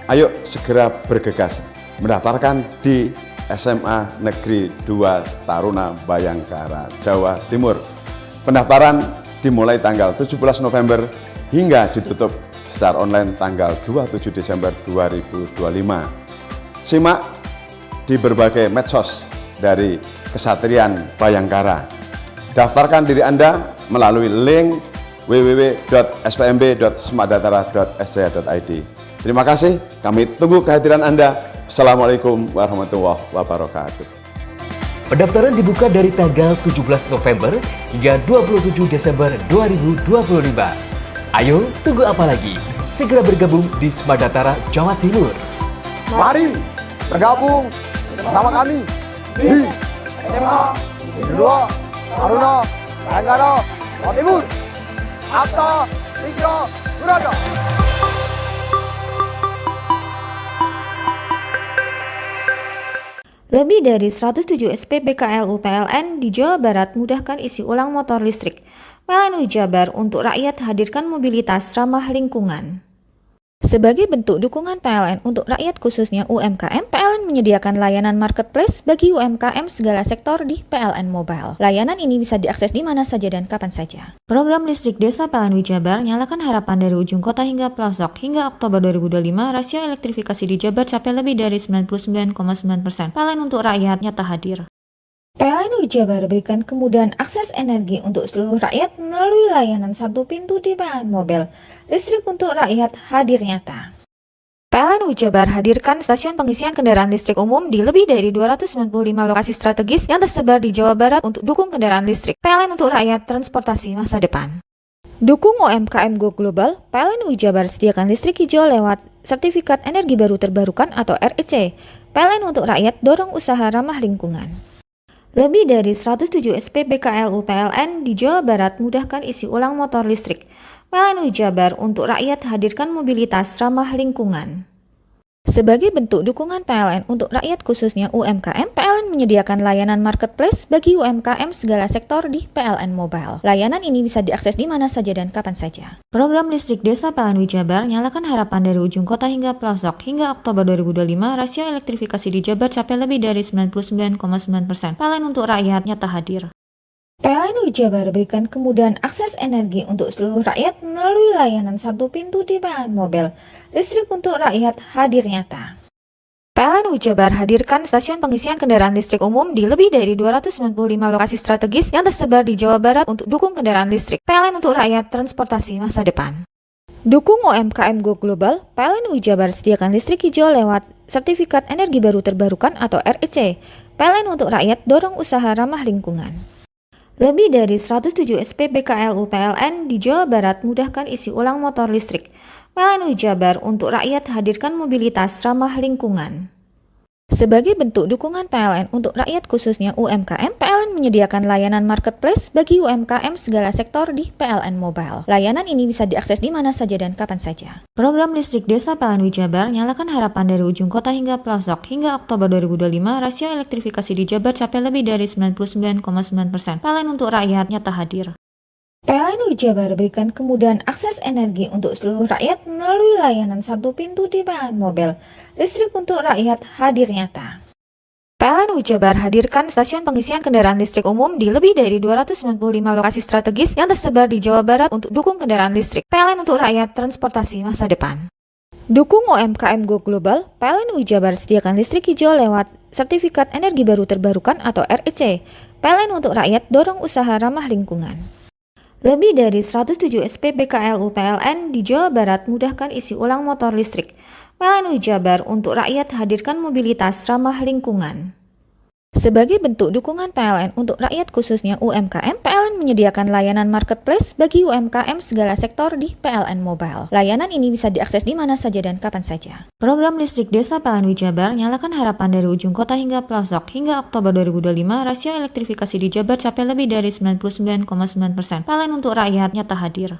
Ayo segera bergegas mendaftarkan di SMA Negeri 2 Taruna Bayangkara, Jawa Timur. Pendaftaran dimulai tanggal 17 November hingga ditutup secara online tanggal 27 Desember 2025. Simak di berbagai medsos dari Kesatrian Bayangkara. Daftarkan diri Anda melalui link www.spmb.semandatara.sc.id. Terima kasih, kami tunggu kehadiran Anda. Assalamualaikum warahmatullahi wabarakatuh. Pendaftaran dibuka dari tanggal 17 November hingga 27 Desember 2025. Ayo, tunggu apa lagi? Segera bergabung di Semandatara, Jawa Timur. Mari bergabung bersama kami di SMA, Negeri 2, Taruna, Bayangkara, Jawa Timur, Sabta, Tiga, Berada. Lebih dari 107 SPBKLU PLN di Jawa Barat mudahkan isi ulang motor listrik. PLN Jabar untuk rakyat hadirkan mobilitas ramah lingkungan. Sebagai bentuk dukungan PLN untuk rakyat khususnya UMKM, PLN menyediakan layanan marketplace bagi UMKM segala sektor di PLN Mobile. Layanan ini bisa diakses di mana saja dan kapan saja. Program listrik desa PLN Jabar nyalakan harapan dari ujung kota hingga pelosok. Hingga Oktober 2025, rasio elektrifikasi di Jabar capai lebih dari 99,9%. PLN untuk rakyat nyata hadir. PLN Jabar berikan kemudahan akses energi untuk seluruh rakyat melalui layanan satu pintu di PLN Mobile. Listrik untuk rakyat hadir nyata. PLN Jabar hadirkan stasiun pengisian kendaraan listrik umum di lebih dari 295 lokasi strategis yang tersebar di Jawa Barat untuk dukung kendaraan listrik. PLN untuk rakyat transportasi masa depan. Dukung UMKM Go Global, PLN Jabar sediakan listrik hijau lewat Sertifikat Energi Baru Terbarukan atau REC. PLN untuk rakyat dorong usaha ramah lingkungan. Lebih dari 107 SPBKLU PLN di Jawa Barat mudahkan isi ulang motor listrik. PLN Jabar untuk rakyat hadirkan mobilitas ramah lingkungan. Sebagai bentuk dukungan PLN untuk rakyat khususnya UMKM, PLN menyediakan layanan marketplace bagi UMKM segala sektor di PLN Mobile. Layanan ini bisa diakses di mana saja dan kapan saja. Program listrik desa PLN Jabar nyalakan harapan dari ujung kota hingga pelosok. Hingga Oktober 2025, rasio elektrifikasi di Jabar capai lebih dari 99,9%. PLN untuk rakyat nyata hadir. PLN Jabar berikan kemudahan akses energi untuk seluruh rakyat melalui layanan satu pintu di PLN Mobile. Listrik untuk rakyat hadir nyata. PLN Jabar hadirkan stasiun pengisian kendaraan listrik umum di lebih dari 295 lokasi strategis yang tersebar di Jawa Barat untuk dukung kendaraan listrik. PLN untuk rakyat transportasi masa depan. Dukung UMKM Go Global, PLN Jabar sediakan listrik hijau lewat Sertifikat Energi Baru Terbarukan atau REC. PLN untuk rakyat dorong usaha ramah lingkungan. Lebih dari 107 SPBKLU PLN di Jawa Barat mudahkan isi ulang motor listrik. PLN Jabar untuk rakyat hadirkan mobilitas ramah lingkungan. Sebagai bentuk dukungan PLN untuk rakyat khususnya UMKM, PLN menyediakan layanan marketplace bagi UMKM segala sektor di PLN Mobile. Layanan ini bisa diakses di mana saja dan kapan saja. Program listrik desa PLN Jabar nyalakan harapan dari ujung kota hingga pelosok. Hingga Oktober 2025, rasio elektrifikasi di Jabar capai lebih dari 99,9%. PLN untuk rakyat nyata hadir. PLN Jabar berikan kemudahan akses energi untuk seluruh rakyat melalui layanan satu pintu di PLN Mobile. Listrik untuk rakyat hadir nyata. PLN Jabar hadirkan stasiun pengisian kendaraan listrik umum di lebih dari 295 lokasi strategis yang tersebar di Jawa Barat untuk dukung kendaraan listrik. PLN untuk rakyat transportasi masa depan. Dukung UMKM Go Global, PLN Jabar sediakan listrik hijau lewat Sertifikat Energi Baru Terbarukan atau REC. PLN untuk rakyat dorong usaha ramah lingkungan. Lebih dari 107 SPBKLU PLN di Jawa Barat mudahkan isi ulang motor listrik. PLN Jabar untuk rakyat hadirkan mobilitas ramah lingkungan. Sebagai bentuk dukungan PLN untuk rakyat khususnya UMKM, PLN menyediakan layanan marketplace bagi UMKM segala sektor di PLN Mobile. Layanan ini bisa diakses di mana saja dan kapan saja. Program listrik desa PLN Jabar nyalakan harapan dari ujung kota hingga pelosok. Hingga Oktober 2025, rasio elektrifikasi di Jabar capai lebih dari 99,9%. PLN untuk rakyat nyata hadir.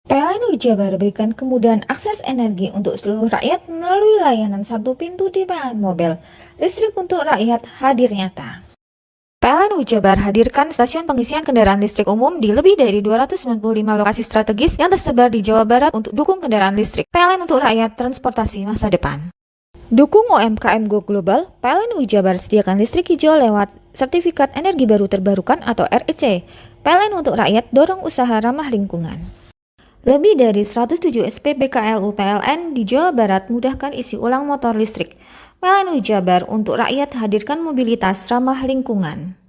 PLN Jabar berikan kemudahan akses energi untuk seluruh rakyat melalui layanan satu pintu di PLN Mobile. Listrik untuk rakyat hadir nyata. PLN Jabar hadirkan stasiun pengisian kendaraan listrik umum di lebih dari 295 lokasi strategis yang tersebar di Jawa Barat untuk dukung kendaraan listrik. PLN untuk rakyat transportasi masa depan. Dukung UMKM Go Global, PLN Jabar sediakan listrik hijau lewat Sertifikat Energi Baru Terbarukan atau REC. PLN untuk rakyat dorong usaha ramah lingkungan. Lebih dari 107 SPBKLU PLN di Jawa Barat mudahkan isi ulang motor listrik. PLN Jabar untuk rakyat hadirkan mobilitas ramah lingkungan.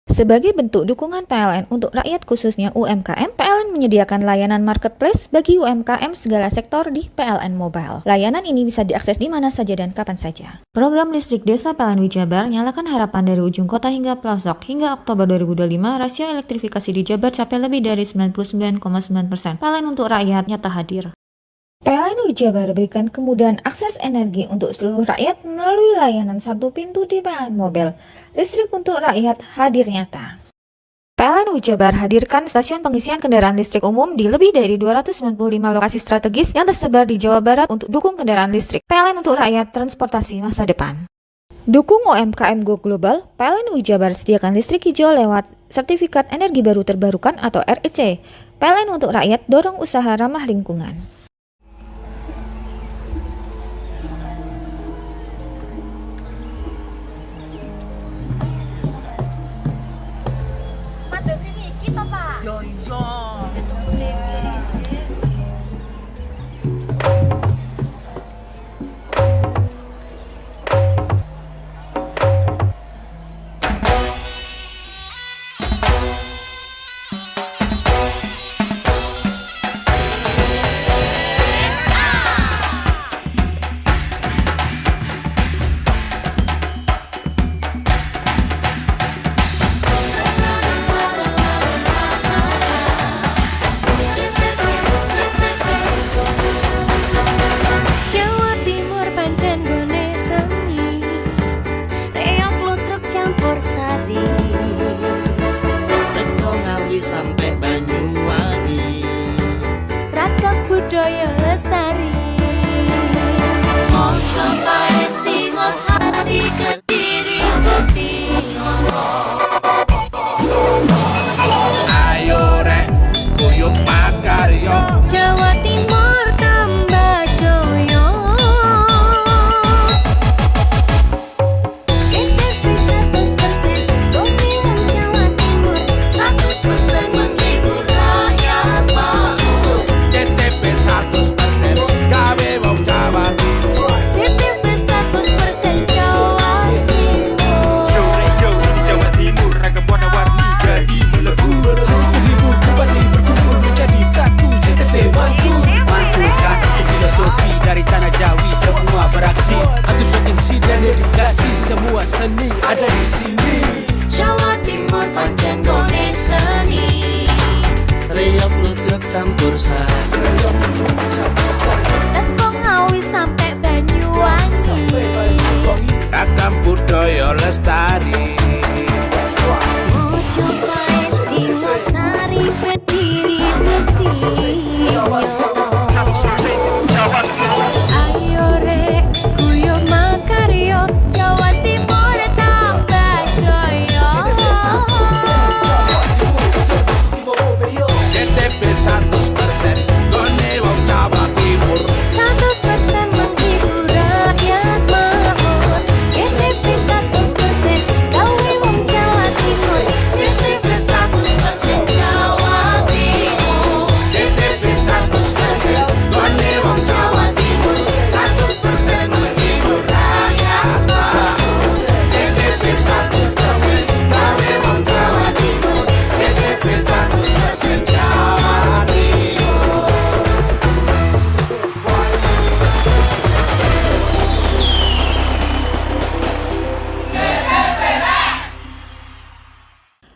Sebagai bentuk dukungan PLN untuk rakyat khususnya UMKM, PLN menyediakan layanan marketplace bagi UMKM segala sektor di PLN Mobile. Layanan ini bisa diakses di mana saja dan kapan saja. Program listrik desa PLN Jabar nyalakan harapan dari ujung kota hingga pelosok. Hingga Oktober 2025, rasio elektrifikasi di Jabar capai lebih dari 99,9%. PLN untuk rakyat nyata hadir. PLN Jabar berikan kemudahan akses energi untuk seluruh rakyat melalui layanan satu pintu di PLN Mobile. Listrik untuk rakyat hadir nyata. PLN Jabar hadirkan stasiun pengisian kendaraan listrik umum di lebih dari 295 lokasi strategis yang tersebar di Jawa Barat untuk dukung kendaraan listrik. PLN untuk rakyat transportasi masa depan. Dukung UMKM Go Global, PLN Jabar sediakan listrik hijau lewat Sertifikat Energi Baru Terbarukan atau REC. PLN untuk rakyat dorong usaha ramah lingkungan. Jawa Timur pancen gone seni, reok lutruk campur sari, Teko Ngawi sampai Banyuwangi, ragam budaya lestari. Mojopahit Singosari Kediri Kutingono. ayo rek guyub makarya, Jawa Timur tambah joyo. CTV 100% dongeng wong Jawa Timur, 100% menghibur rakyat makmur. CTP 100% gawe wong Jawa Timur. CTV 100% Jawa Timur. Yo ini Jawa Timur, ragam warna-warni jadi melebur. Hati terhibur kembali berkumpul menjadi satu. JTV Mantul, mantulkan untuk filosofi dari tanah Jawi semua beraksi. Atur MC dan dedikasi, semua seni ada di sini. Jawa Timur pancen gone seni, Reok lutruk campur sari, Teko Ngawi sampai Banyuwangi, ragam budaya lestari. Mojopahit Singosari Kediri Kutingono. Ayo rek guyub makarya, Jawa Timur tambah joyo. CTP 100% gone wong Jawa Timur. 100% menghibur rakyat makmur. CTV 100% gawe wong Jawa Timur. CTV 100% Jawa Timur. CTP 100% gone wong Jawa Timur. 100% menghibur rakyat makmur. CTP 100% gawe wong Jawa Timur. CTV 100% Jawa Timur.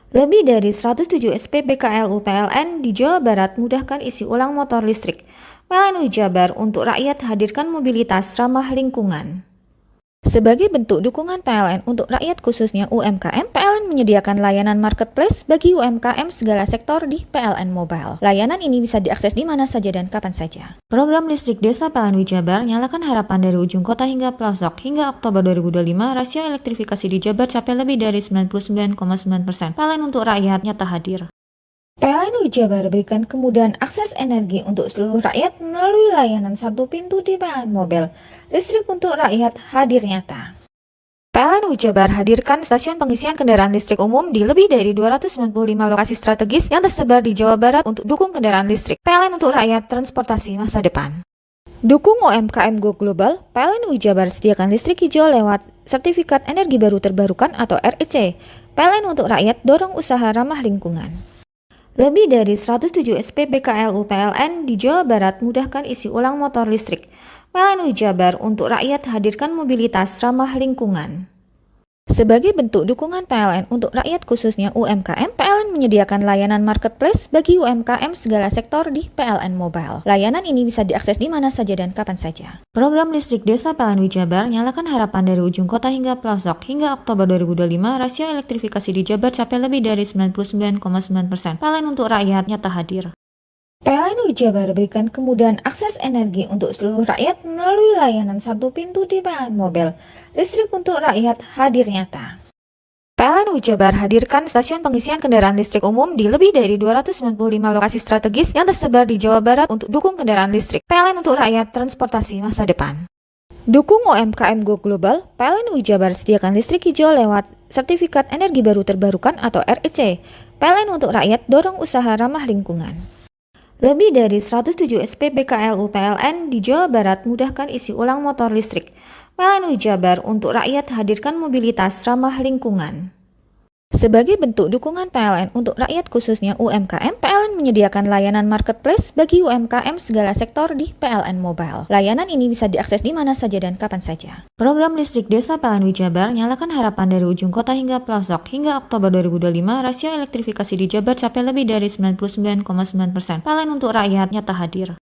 Lebih dari 107 SPBKLU PLN di Jawa Barat mudahkan isi ulang motor listrik. PLN Jabar untuk rakyat hadirkan mobilitas ramah lingkungan. Sebagai bentuk dukungan PLN untuk rakyat khususnya UMKM, PLN menyediakan layanan marketplace bagi UMKM segala sektor di PLN Mobile. Layanan ini bisa diakses di mana saja dan kapan saja. Program listrik desa PLN Jabar nyalakan harapan dari ujung kota hingga pelosok. Hingga Oktober 2025, rasio elektrifikasi di Jabar capai lebih dari 99,9%. PLN untuk rakyat nyata hadir. PLN Jabar berikan kemudahan akses energi untuk seluruh rakyat melalui layanan satu pintu di PLN Mobile. Listrik untuk rakyat hadir nyata. PLN Jabar hadirkan stasiun pengisian kendaraan listrik umum di lebih dari 295 lokasi strategis yang tersebar di Jawa Barat untuk dukung kendaraan listrik. PLN untuk rakyat transportasi masa depan. Dukung UMKM Go Global, PLN Jabar sediakan listrik hijau lewat Sertifikat Energi Baru Terbarukan atau REC. PLN untuk rakyat dorong usaha ramah lingkungan. Lebih dari 107 SPBKLU PLN di Jawa Barat mudahkan isi ulang motor listrik. PLN Jabar untuk rakyat hadirkan mobilitas ramah lingkungan. Sebagai bentuk dukungan PLN untuk rakyat khususnya UMKM, PLN menyediakan layanan marketplace bagi UMKM segala sektor di PLN Mobile. Layanan ini bisa diakses di mana saja dan kapan saja. Program listrik desa PLN Jabar nyalakan harapan dari ujung kota hingga pelosok. Hingga Oktober 2025, rasio elektrifikasi di Jabar capai lebih dari 99,9%. PLN untuk rakyat nyata hadir. PLN Jabar berikan kemudahan akses energi untuk seluruh rakyat melalui layanan satu pintu di PLN Mobile. Listrik untuk rakyat hadir nyata. PLN Jabar hadirkan stasiun pengisian kendaraan listrik umum di lebih dari 295 lokasi strategis yang tersebar di Jawa Barat untuk dukung kendaraan listrik. PLN untuk rakyat transportasi masa depan. Dukung UMKM Go Global, PLN Jabar sediakan listrik hijau lewat Sertifikat Energi Baru Terbarukan atau REC. PLN untuk rakyat dorong usaha ramah lingkungan. Lebih dari 107 SPBKLU PLN di Jawa Barat mudahkan isi ulang motor listrik. PLN Jabar untuk rakyat hadirkan mobilitas ramah lingkungan. Sebagai bentuk dukungan PLN untuk rakyat khususnya UMKM, PLN menyediakan layanan marketplace bagi UMKM segala sektor di PLN Mobile. Layanan ini bisa diakses di mana saja dan kapan saja. Program listrik desa PLN Jabar nyalakan harapan dari ujung kota hingga pelosok. Hingga Oktober 2025, rasio elektrifikasi di Jabar capai lebih dari 99,9%. PLN untuk rakyat nyata hadir.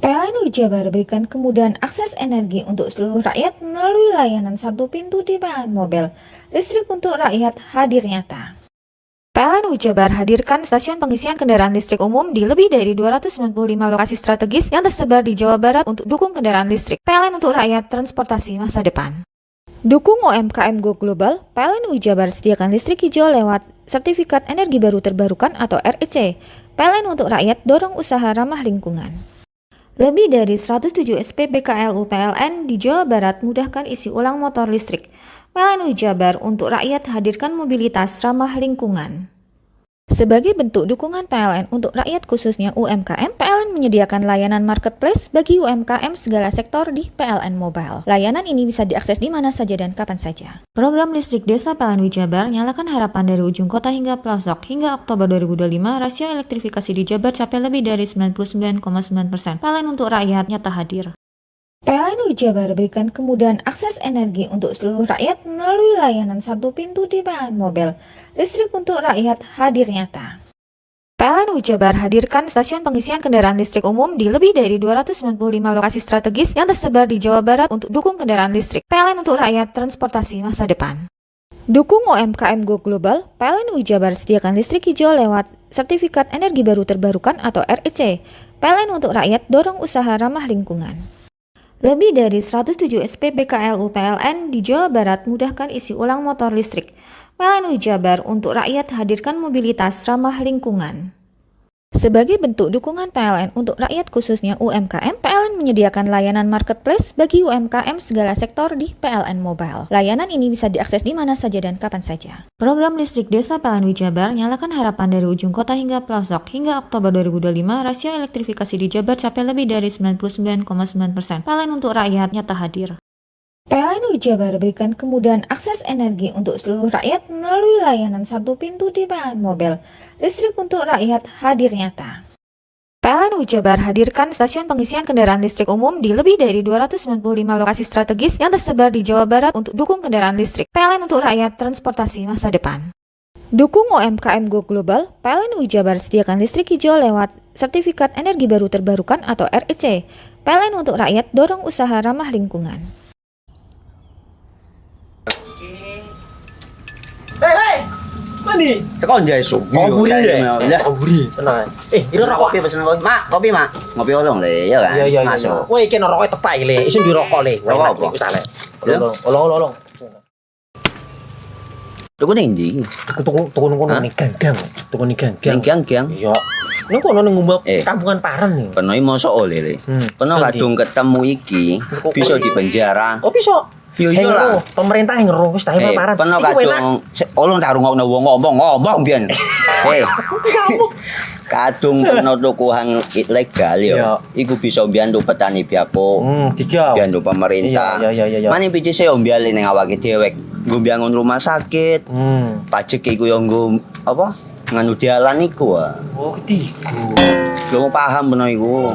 PLN Jabar berikan kemudahan akses energi untuk seluruh rakyat melalui layanan satu pintu di PLN Mobile. Listrik untuk rakyat hadir nyata. PLN Jabar hadirkan stasiun pengisian kendaraan listrik umum di lebih dari 295 lokasi strategis yang tersebar di Jawa Barat untuk dukung kendaraan listrik. PLN untuk rakyat transportasi masa depan. Dukung UMKM Go Global, PLN Jabar sediakan listrik hijau lewat Sertifikat Energi Baru Terbarukan atau REC. PLN untuk rakyat dorong usaha ramah lingkungan. Lebih dari 107 SPBKLU PLN di Jawa Barat mudahkan isi ulang motor listrik. PLN Jabar untuk rakyat hadirkan mobilitas ramah lingkungan. Sebagai bentuk dukungan PLN untuk rakyat khususnya UMKM, PLN menyediakan layanan marketplace bagi UMKM segala sektor di PLN Mobile. Layanan ini bisa diakses di mana saja dan kapan saja. Program listrik desa PLN Jabar nyalakan harapan dari ujung kota hingga pelosok. Hingga Oktober 2025, rasio elektrifikasi di Jabar capai lebih dari 99,9%. PLN untuk rakyat nyata hadir. PLN Jabar berikan kemudahan akses energi untuk seluruh rakyat melalui layanan satu pintu di PLN Mobile. Listrik untuk rakyat hadir nyata. PLN Jabar hadirkan stasiun pengisian kendaraan listrik umum di lebih dari 295 lokasi strategis yang tersebar di Jawa Barat untuk dukung kendaraan listrik. PLN untuk rakyat transportasi masa depan. Dukung UMKM Go Global, PLN Jabar sediakan listrik hijau lewat Sertifikat Energi Baru Terbarukan atau REC. PLN untuk rakyat dorong usaha ramah lingkungan. Lebih dari 107 SPBKLU PLN di Jawa Barat mudahkan isi ulang motor listrik. PLN Jabar untuk rakyat hadirkan mobilitas ramah lingkungan. Sebagai bentuk dukungan PLN untuk rakyat khususnya UMKM, PLN menyediakan layanan marketplace bagi UMKM segala sektor di PLN Mobile. Layanan ini bisa diakses di mana saja dan kapan saja. Program listrik desa PLN Jabar nyalakan harapan dari ujung kota hingga pelosok. Hingga Oktober 2025, rasio elektrifikasi di Jabar capai lebih dari 99,9%. PLN untuk rakyat nyata hadir. PLN Jabar berikan kemudahan akses energi untuk seluruh rakyat melalui layanan satu pintu di PLN Mobile. Listrik untuk rakyat hadir nyata. PLN Jabar hadirkan stasiun pengisian kendaraan listrik umum di lebih dari 295 lokasi strategis yang tersebar di Jawa Barat untuk dukung kendaraan listrik. PLN untuk rakyat transportasi masa depan. Dukung UMKM Go Global, PLN Jabar sediakan listrik hijau lewat Sertifikat Energi Baru Terbarukan atau REC. PLN untuk rakyat dorong usaha ramah lingkungan. Hei, mandi. Tekan jaya su. Koburi deh. Koburi, tenang. Ini rokok. Kopi pesen kopi. Mak, kopi mak. Ngopi olong le, ya kan? Iya. Masuk. Woi, kena rokok tepak le. Isun dirokok le. Rokok apa? Wis ale. Olong. Tuku ning ndi? Tuku ning ganggang. Tuku ning ganggang. Ganggang. Iya. Nang kono ning ngumbat kampungan Paren nih. Kono iki mosok oleh le. Kono kadung ketemu iki bisa dipenjara. Oh, bisa. Yo lah. Pemerintah yang ngeru wis ta Paren. Kono kadung olong tak rungokno wong ngomong biyen. Kadung kena tukuhan ilegal ya. Iku bisa mbiyantu petani biako. Mbiyantu pemerintah. Iya. Mane pici se mbiali ning awake dhewe. Nggo mbiangun rumah sakit. Pajak iku yo nggo apa? Nganu dalan iku. Oh, ketiku. Lu paham beno iku.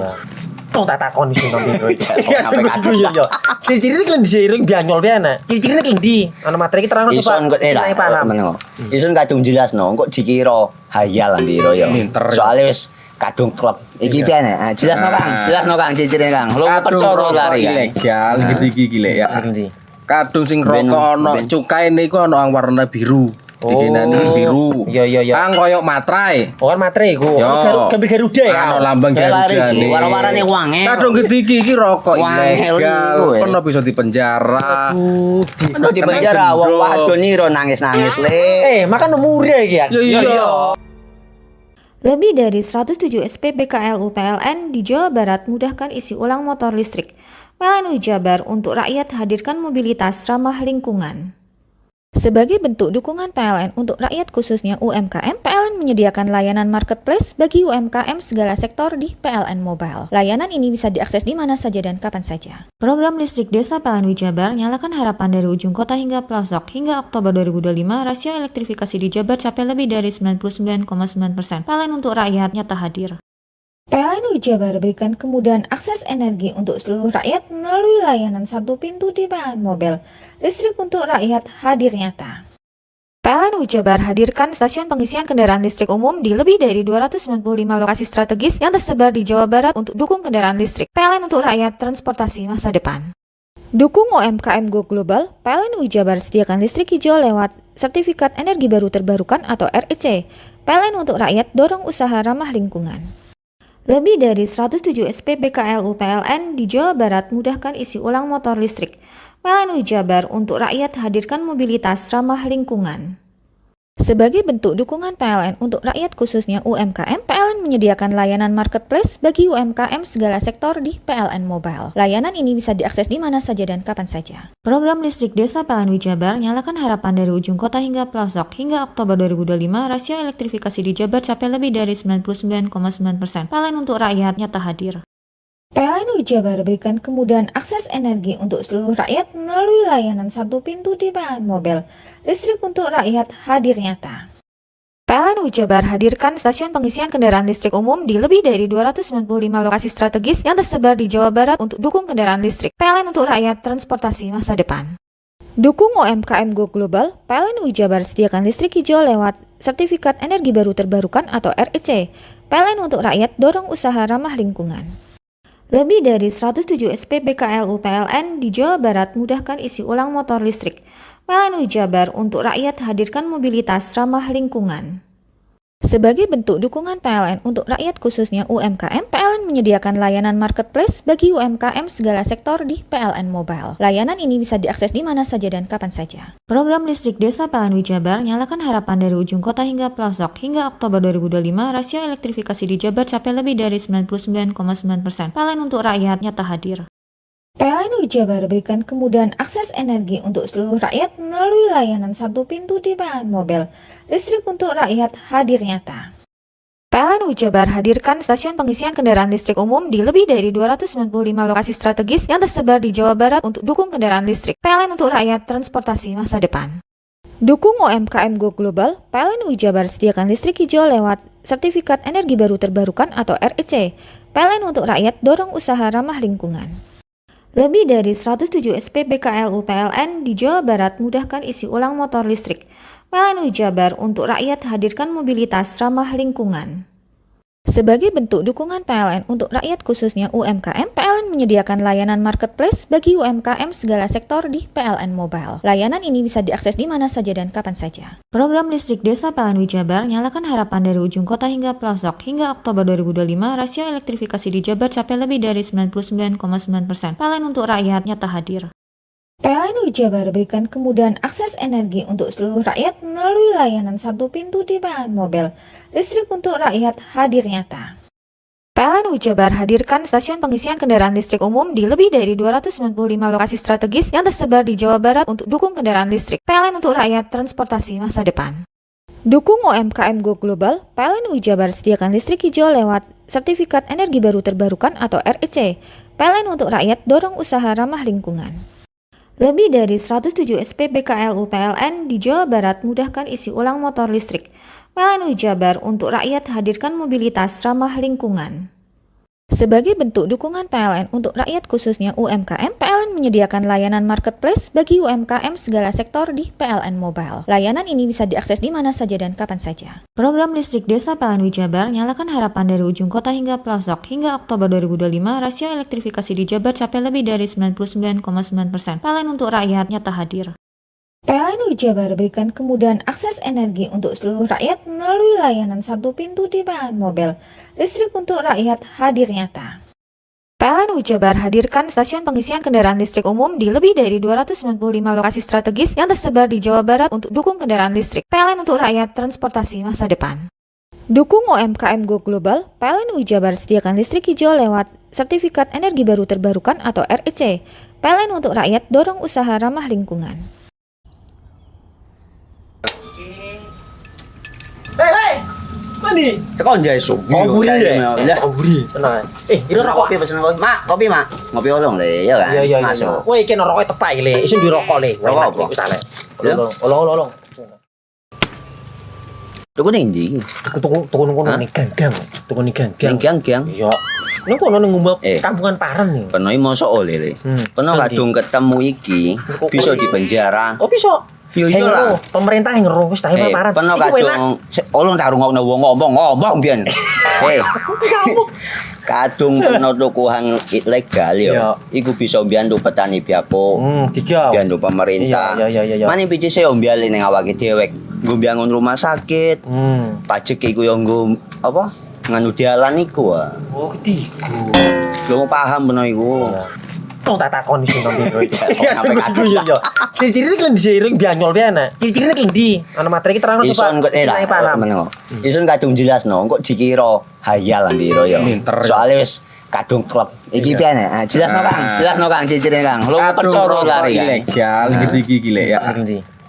Tong tak takon sing nang biro iki. Ya sampe yo. Ciri-cirine kalian diseiring bianyol piana. Ciri-cirine kalian di ana materi iki terang Ison kok Ison kadung jelasno, kok dikira hayal lan biro ya. Soale wis kadung klub. Iki piane? Jelasno Kang, ciri-cirine Kang. Lu percaya lari ilegal iki lek ya. Kadung sing rokok ono cukaine iku ono warna biru. Dikenani biru. Iya. Kang koyo materai. Oh kan materai iku. Gambar Garuda ya. Ono lambang Garuda. Warna-warnane wange. Kadung gede iki rokok ilegal. Pernah bisa dipenjara. Pernah dipenjara wong wadon iro nangis-nangis le. Makan murah iki ya. Iya. Lebih dari 107 SPBKLU PLN di Jawa Barat mudahkan isi ulang motor listrik. PLN Jabar untuk rakyat hadirkan mobilitas ramah lingkungan. Sebagai bentuk dukungan PLN untuk rakyat khususnya UMKM, PLN menyediakan layanan marketplace bagi UMKM segala sektor di PLN Mobile. Layanan ini bisa diakses di mana saja dan kapan saja. Program listrik desa PLN Jabar nyalakan harapan dari ujung kota hingga pelosok. Hingga Oktober 2025, rasio elektrifikasi di Jabar capai lebih dari 99,9%. PLN untuk rakyat nyata hadir. PLN Jabar berikan kemudahan akses energi untuk seluruh rakyat melalui layanan satu pintu di PLN Mobile. Listrik untuk rakyat hadir nyata. PLN Jabar hadirkan stasiun pengisian kendaraan listrik umum di lebih dari 295 lokasi strategis yang tersebar di Jawa Barat untuk dukung kendaraan listrik. PLN untuk rakyat transportasi masa depan. Dukung UMKM Go Global, PLN Jabar sediakan listrik hijau lewat Sertifikat Energi Baru Terbarukan atau REC. PLN untuk rakyat dorong usaha ramah lingkungan. Lebih dari 107 SPBKLU PLN di Jawa Barat mudahkan isi ulang motor listrik. PLN Jabar untuk rakyat hadirkan mobilitas ramah lingkungan. Sebagai bentuk dukungan PLN untuk rakyat khususnya UMKM, PLN menyediakan layanan marketplace bagi UMKM segala sektor di PLN Mobile. Layanan ini bisa diakses di mana saja dan kapan saja. Program listrik desa PLN Jabar nyalakan harapan dari ujung kota hingga pelosok. Hingga Oktober 2025, rasio elektrifikasi di Jabar capai lebih dari 99,9%. PLN untuk rakyat nyata hadir. PLN Jabar berikan kemudahan akses energi untuk seluruh rakyat melalui layanan satu pintu di PLN Mobile. Listrik untuk rakyat hadir nyata. PLN Jabar hadirkan stasiun pengisian kendaraan listrik umum di lebih dari 295 lokasi strategis yang tersebar di Jawa Barat untuk dukung kendaraan listrik. PLN untuk rakyat transportasi masa depan. Dukung UMKM Go Global, PLN Jabar sediakan listrik hijau lewat Sertifikat Energi Baru Terbarukan atau REC. PLN untuk rakyat dorong usaha ramah lingkungan. Lebih dari 107 SPBKLU PLN di Jawa Barat mudahkan isi ulang motor listrik. PLN Jabar untuk rakyat hadirkan mobilitas ramah lingkungan. Sebagai bentuk dukungan PLN untuk rakyat khususnya UMKM, PLN menyediakan layanan marketplace bagi UMKM segala sektor di PLN Mobile. Layanan ini bisa diakses di mana saja dan kapan saja. Program listrik desa PLN Jabar nyalakan harapan dari ujung kota hingga pelosok. Hingga Oktober 2025, rasio elektrifikasi di Jabar capai lebih dari 99,9%. PLN untuk rakyat nyata hadir. PLN Jabar berikan kemudahan akses energi untuk seluruh rakyat melalui layanan satu pintu di PLN Mobile. Listrik untuk rakyat hadir nyata. PLN Jabar hadirkan stasiun pengisian kendaraan listrik umum di lebih dari 295 lokasi strategis yang tersebar di Jawa Barat untuk dukung kendaraan listrik. PLN untuk rakyat transportasi masa depan. Dukung UMKM Go Global, PLN Jabar sediakan listrik hijau lewat Sertifikat Energi Baru Terbarukan atau REC. PLN untuk rakyat dorong usaha ramah lingkungan. Lebih dari 107 SPBKLU PLN di Jawa Barat mudahkan isi ulang motor listrik. PLN Jabar untuk rakyat hadirkan mobilitas ramah lingkungan. Sebagai bentuk dukungan PLN untuk rakyat khususnya UMKM, PLN menyediakan layanan marketplace bagi UMKM segala sektor di PLN Mobile. Layanan ini bisa diakses di mana saja dan kapan saja. Program listrik desa PLN Jabar nyalakan harapan dari ujung kota hingga pelosok. Hingga Oktober 2025, rasio elektrifikasi di Jabar capai lebih dari 99,9%. PLN untuk rakyat nyata hadir. PLN Jabar berikan kemudahan akses energi untuk seluruh rakyat melalui layanan satu pintu di PLN Mobile. Listrik untuk rakyat hadir nyata. PLN Jabar hadirkan stasiun pengisian kendaraan listrik umum di lebih dari 295 lokasi strategis yang tersebar di Jawa Barat untuk dukung kendaraan listrik. PLN untuk rakyat transportasi masa depan. Dukung UMKM Go Global, PLN Jabar sediakan listrik hijau lewat Sertifikat Energi Baru Terbarukan atau REC. PLN untuk rakyat dorong usaha ramah lingkungan. Lebih dari 107 SPBKLU PLN di Jawa Barat mudahkan isi ulang motor listrik. PLN Jabar untuk rakyat hadirkan mobilitas ramah lingkungan. Sebagai bentuk dukungan PLN untuk rakyat khususnya UMKM, PLN menyediakan layanan marketplace bagi UMKM segala sektor di PLN Mobile. Layanan ini bisa diakses di mana saja dan kapan saja. Program listrik desa PLN Jabar nyalakan harapan dari ujung kota hingga pelosok. Hingga Oktober 2025, rasio elektrifikasi di Jabar capai lebih dari 99,9%. PLN untuk rakyat nyata hadir. PLN Jabar berikan kemudahan akses energi untuk seluruh rakyat melalui layanan satu pintu di PLN Mobile. Listrik untuk rakyat hadir nyata. PLN Jabar hadirkan stasiun pengisian kendaraan listrik umum di lebih dari 295 lokasi strategis yang tersebar di Jawa Barat untuk dukung kendaraan listrik. PLN untuk rakyat transportasi masa depan. Dukung UMKM Go Global, PLN Jabar sediakan listrik hijau lewat Sertifikat Energi Baru Terbarukan atau REC. PLN untuk rakyat dorong usaha ramah lingkungan. Mandi. Tekan jaya su. Ngoburi deh. Ngoburi. Tenang. Ini rokok. Kopi pesen kopi. Mak, kopi mak. Ngopi olong le, ya kan? Iya. Masuk. Woi, iki rokoknya tepak le. Isin dirokok le. Rokok apa? Wis ale. Olong. Tuku ning ndi? Tuku ning gang. Tuku ning gang. Gang. Iya. Nang kono ning ngumap kampungan Paren nih. Peno iki mosok oleh le. Peno kadung ketemu iki bisa dipenjara. Oh, bisa. Yo iya lah. Pemerintah yang ngeruh wis tahe Paren. Peno kadung olong tak rungokno wong ngomong biyen. Kadung peno tuku hang ilegal yo. Iku bisa mbiyantu petani biako. Mbiyantu pemerintah. Iya. Mane pici se mbiali ning awake dhewek. Nggo mbiangun rumah sakit. Pajak iku yo nggo apa? Nganu dalan iku. Oh, ketiku. Lu paham peno iku. Tong tak takon sing nang biro iki. Ya yo. Ciri-ciri iki diseiring bianyol piye ana? Ciri-ciri iki ndi? Ana materi iki terang Ison kok meneng. Ison kadung jelasno kok dikira hayal biro yo. Soale wis kadung klub. Iki piye nek? Jelasno Kang ciri-ciri Kang. Lu percaya lari ilegal iki le ya.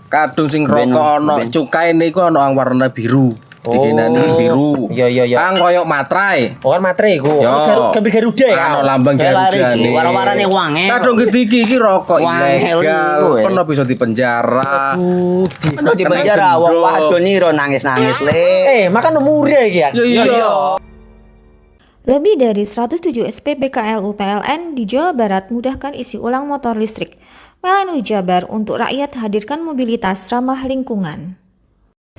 Kadung sing rokok ana cukaine iku ana warna biru. Dikenani biru. Iya. Kang koyo materai. Oh kan materai iku. Gambar Garuda ya. Ana lambang Garuda. Warna-warnane wange. Kadung iki rokok ilegal. Pernah bisa dipenjara. Pernah dipenjara wong wadon iro nangis-nangis le. Makan murah iki ya. Iya. Lebih dari 107 SPBKLU PLN di Jawa Barat mudahkan isi ulang motor listrik. PLN Jabar untuk rakyat hadirkan mobilitas ramah lingkungan.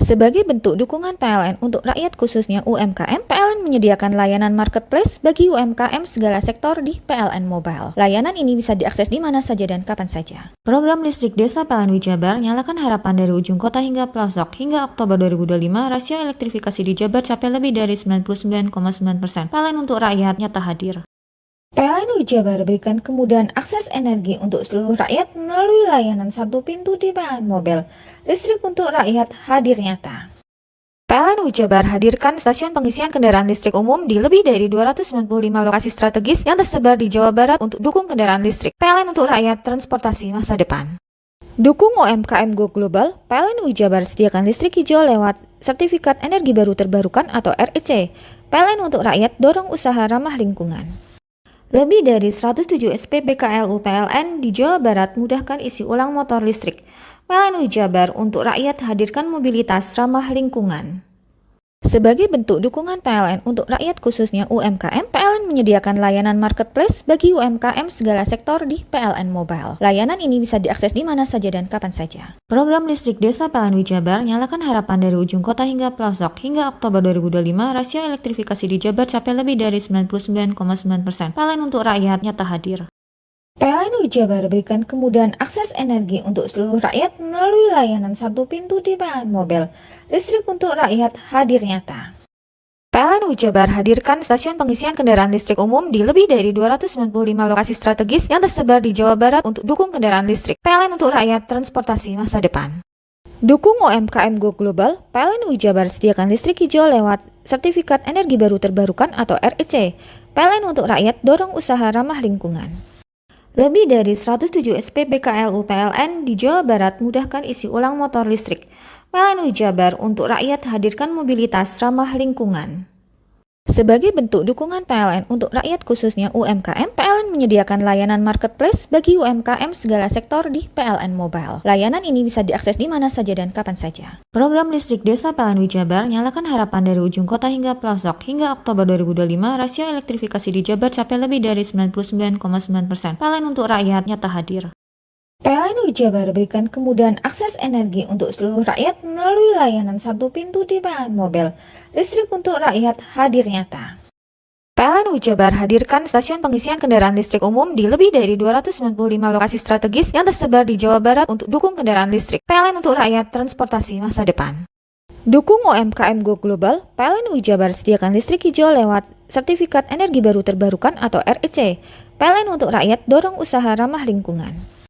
Sebagai bentuk dukungan PLN untuk rakyat khususnya UMKM, PLN menyediakan layanan marketplace bagi UMKM segala sektor di PLN Mobile. Layanan ini bisa diakses di mana saja dan kapan saja. Program listrik desa PLN Jabar nyalakan harapan dari ujung kota hingga pelosok. Hingga Oktober 2025, rasio elektrifikasi di Jabar capai lebih dari 99,9%. PLN untuk rakyat nyata hadir. PLN Jabar berikan kemudahan akses energi untuk seluruh rakyat melalui layanan satu pintu di PLN Mobile. Listrik untuk rakyat hadir nyata. PLN Jabar hadirkan stasiun pengisian kendaraan listrik umum di lebih dari 295 lokasi strategis yang tersebar di Jawa Barat untuk dukung kendaraan listrik. PLN untuk rakyat transportasi masa depan. Dukung UMKM Go Global, PLN Jabar sediakan listrik hijau lewat Sertifikat Energi Baru Terbarukan atau REC. PLN untuk rakyat dorong usaha ramah lingkungan. Lebih dari 107 SPBKLU PLN di Jawa Barat mudahkan isi ulang motor listrik. PLN Jabar untuk rakyat hadirkan mobilitas ramah lingkungan. Sebagai bentuk dukungan PLN untuk rakyat khususnya UMKM, PLN menyediakan layanan marketplace bagi UMKM segala sektor di PLN Mobile. Layanan ini bisa diakses di mana saja dan kapan saja. Program listrik desa PLN Jabar nyalakan harapan dari ujung kota hingga pelosok. Hingga Oktober 2025, rasio elektrifikasi di Jabar capai lebih dari 99,9%. PLN untuk rakyat nyata hadir. PLN Jabar berikan kemudahan akses energi untuk seluruh rakyat melalui layanan satu pintu di PLN Mobile. Listrik untuk rakyat hadir nyata. PLN Jabar hadirkan stasiun pengisian kendaraan listrik umum di lebih dari 295 lokasi strategis yang tersebar di Jawa Barat untuk dukung kendaraan listrik. PLN untuk rakyat transportasi masa depan. Dukung UMKM Go Global, PLN Jabar sediakan listrik hijau lewat Sertifikat Energi Baru Terbarukan atau REC. PLN untuk rakyat dorong usaha ramah lingkungan. Lebih dari 107 SPBKLU PLN di Jawa Barat mudahkan isi ulang motor listrik. PLN Jabar untuk rakyat hadirkan mobilitas ramah lingkungan. Sebagai bentuk dukungan PLN untuk rakyat khususnya UMKM, PLN menyediakan layanan marketplace bagi UMKM segala sektor di PLN Mobile. Layanan ini bisa diakses di mana saja dan kapan saja. Program listrik desa PLN Jabar nyalakan harapan dari ujung kota hingga pelosok. Hingga Oktober 2025, rasio elektrifikasi di Jabar capai lebih dari 99,9%. PLN untuk rakyat nyata hadir. PLN Jabar berikan kemudahan akses energi untuk seluruh rakyat melalui layanan satu pintu di PLN Mobile. Listrik untuk rakyat hadir nyata. PLN Jabar hadirkan stasiun pengisian kendaraan listrik umum di lebih dari 295 lokasi strategis yang tersebar di Jawa Barat untuk dukung kendaraan listrik. PLN untuk rakyat transportasi masa depan. Dukung UMKM Go Global, PLN Jabar sediakan listrik hijau lewat Sertifikat Energi Baru Terbarukan atau REC. PLN untuk rakyat dorong usaha ramah lingkungan.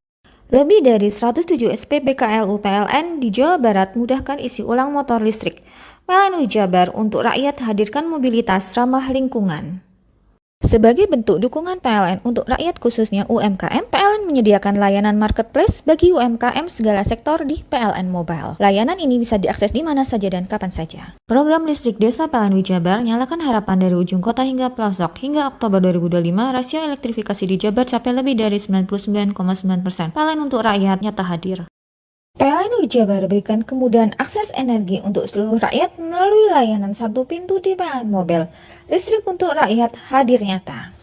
Lebih dari 107 SPBKLU PLN di Jawa Barat mudahkan isi ulang motor listrik. PLN Jabar untuk rakyat hadirkan mobilitas ramah lingkungan. Sebagai bentuk dukungan PLN untuk rakyat khususnya UMKM, PLN menyediakan layanan marketplace bagi UMKM segala sektor di PLN Mobile. Layanan ini bisa diakses di mana saja dan kapan saja. Program listrik desa PLN Jabar nyalakan harapan dari ujung kota hingga pelosok. Hingga Oktober 2025, rasio elektrifikasi di Jabar capai lebih dari 99,9%. PLN untuk rakyat nyata hadir. PLN Jabar berikan kemudahan akses energi untuk seluruh rakyat melalui layanan satu pintu di PLN Mobile. Listrik untuk rakyat hadir nyata.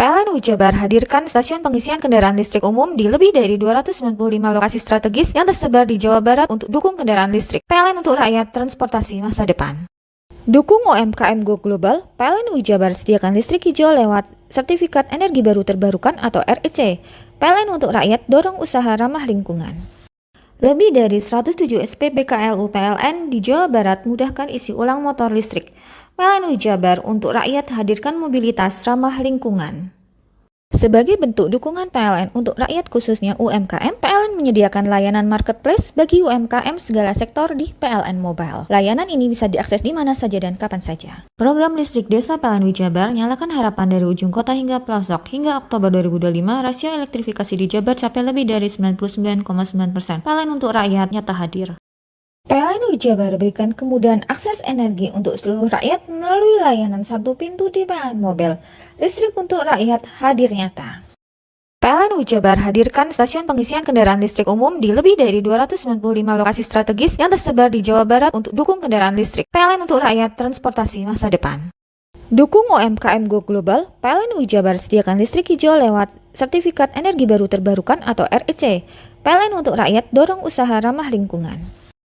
PLN Jabar hadirkan stasiun pengisian kendaraan listrik umum di lebih dari 295 lokasi strategis yang tersebar di Jawa Barat untuk dukung kendaraan listrik. PLN untuk rakyat transportasi masa depan. Dukung UMKM Go Global, PLN Jabar sediakan listrik hijau lewat Sertifikat Energi Baru Terbarukan atau REC. PLN untuk rakyat dorong usaha ramah lingkungan. Lebih dari 107 SPBKLU PLN di Jawa Barat mudahkan isi ulang motor listrik. PLN Jabar untuk rakyat hadirkan mobilitas ramah lingkungan. Sebagai bentuk dukungan PLN untuk rakyat khususnya UMKM, PLN menyediakan layanan marketplace bagi UMKM segala sektor di PLN Mobile. Layanan ini bisa diakses di mana saja dan kapan saja. Program listrik desa PLN Jabar nyalakan harapan dari ujung kota hingga pelosok. Hingga Oktober 2025, rasio elektrifikasi di Jabar capai lebih dari 99,9%. PLN untuk rakyat nyata hadir. PLN Jabar berikan kemudahan akses energi untuk seluruh rakyat melalui layanan satu pintu di PLN Mobile. Listrik untuk rakyat hadir nyata. PLN Jabar hadirkan stasiun pengisian kendaraan listrik umum di lebih dari 295 lokasi strategis yang tersebar di Jawa Barat untuk dukung kendaraan listrik. PLN untuk rakyat transportasi masa depan. Dukung UMKM Go Global, PLN Jabar sediakan listrik hijau lewat Sertifikat Energi Baru Terbarukan atau REC. PLN untuk rakyat dorong usaha ramah lingkungan.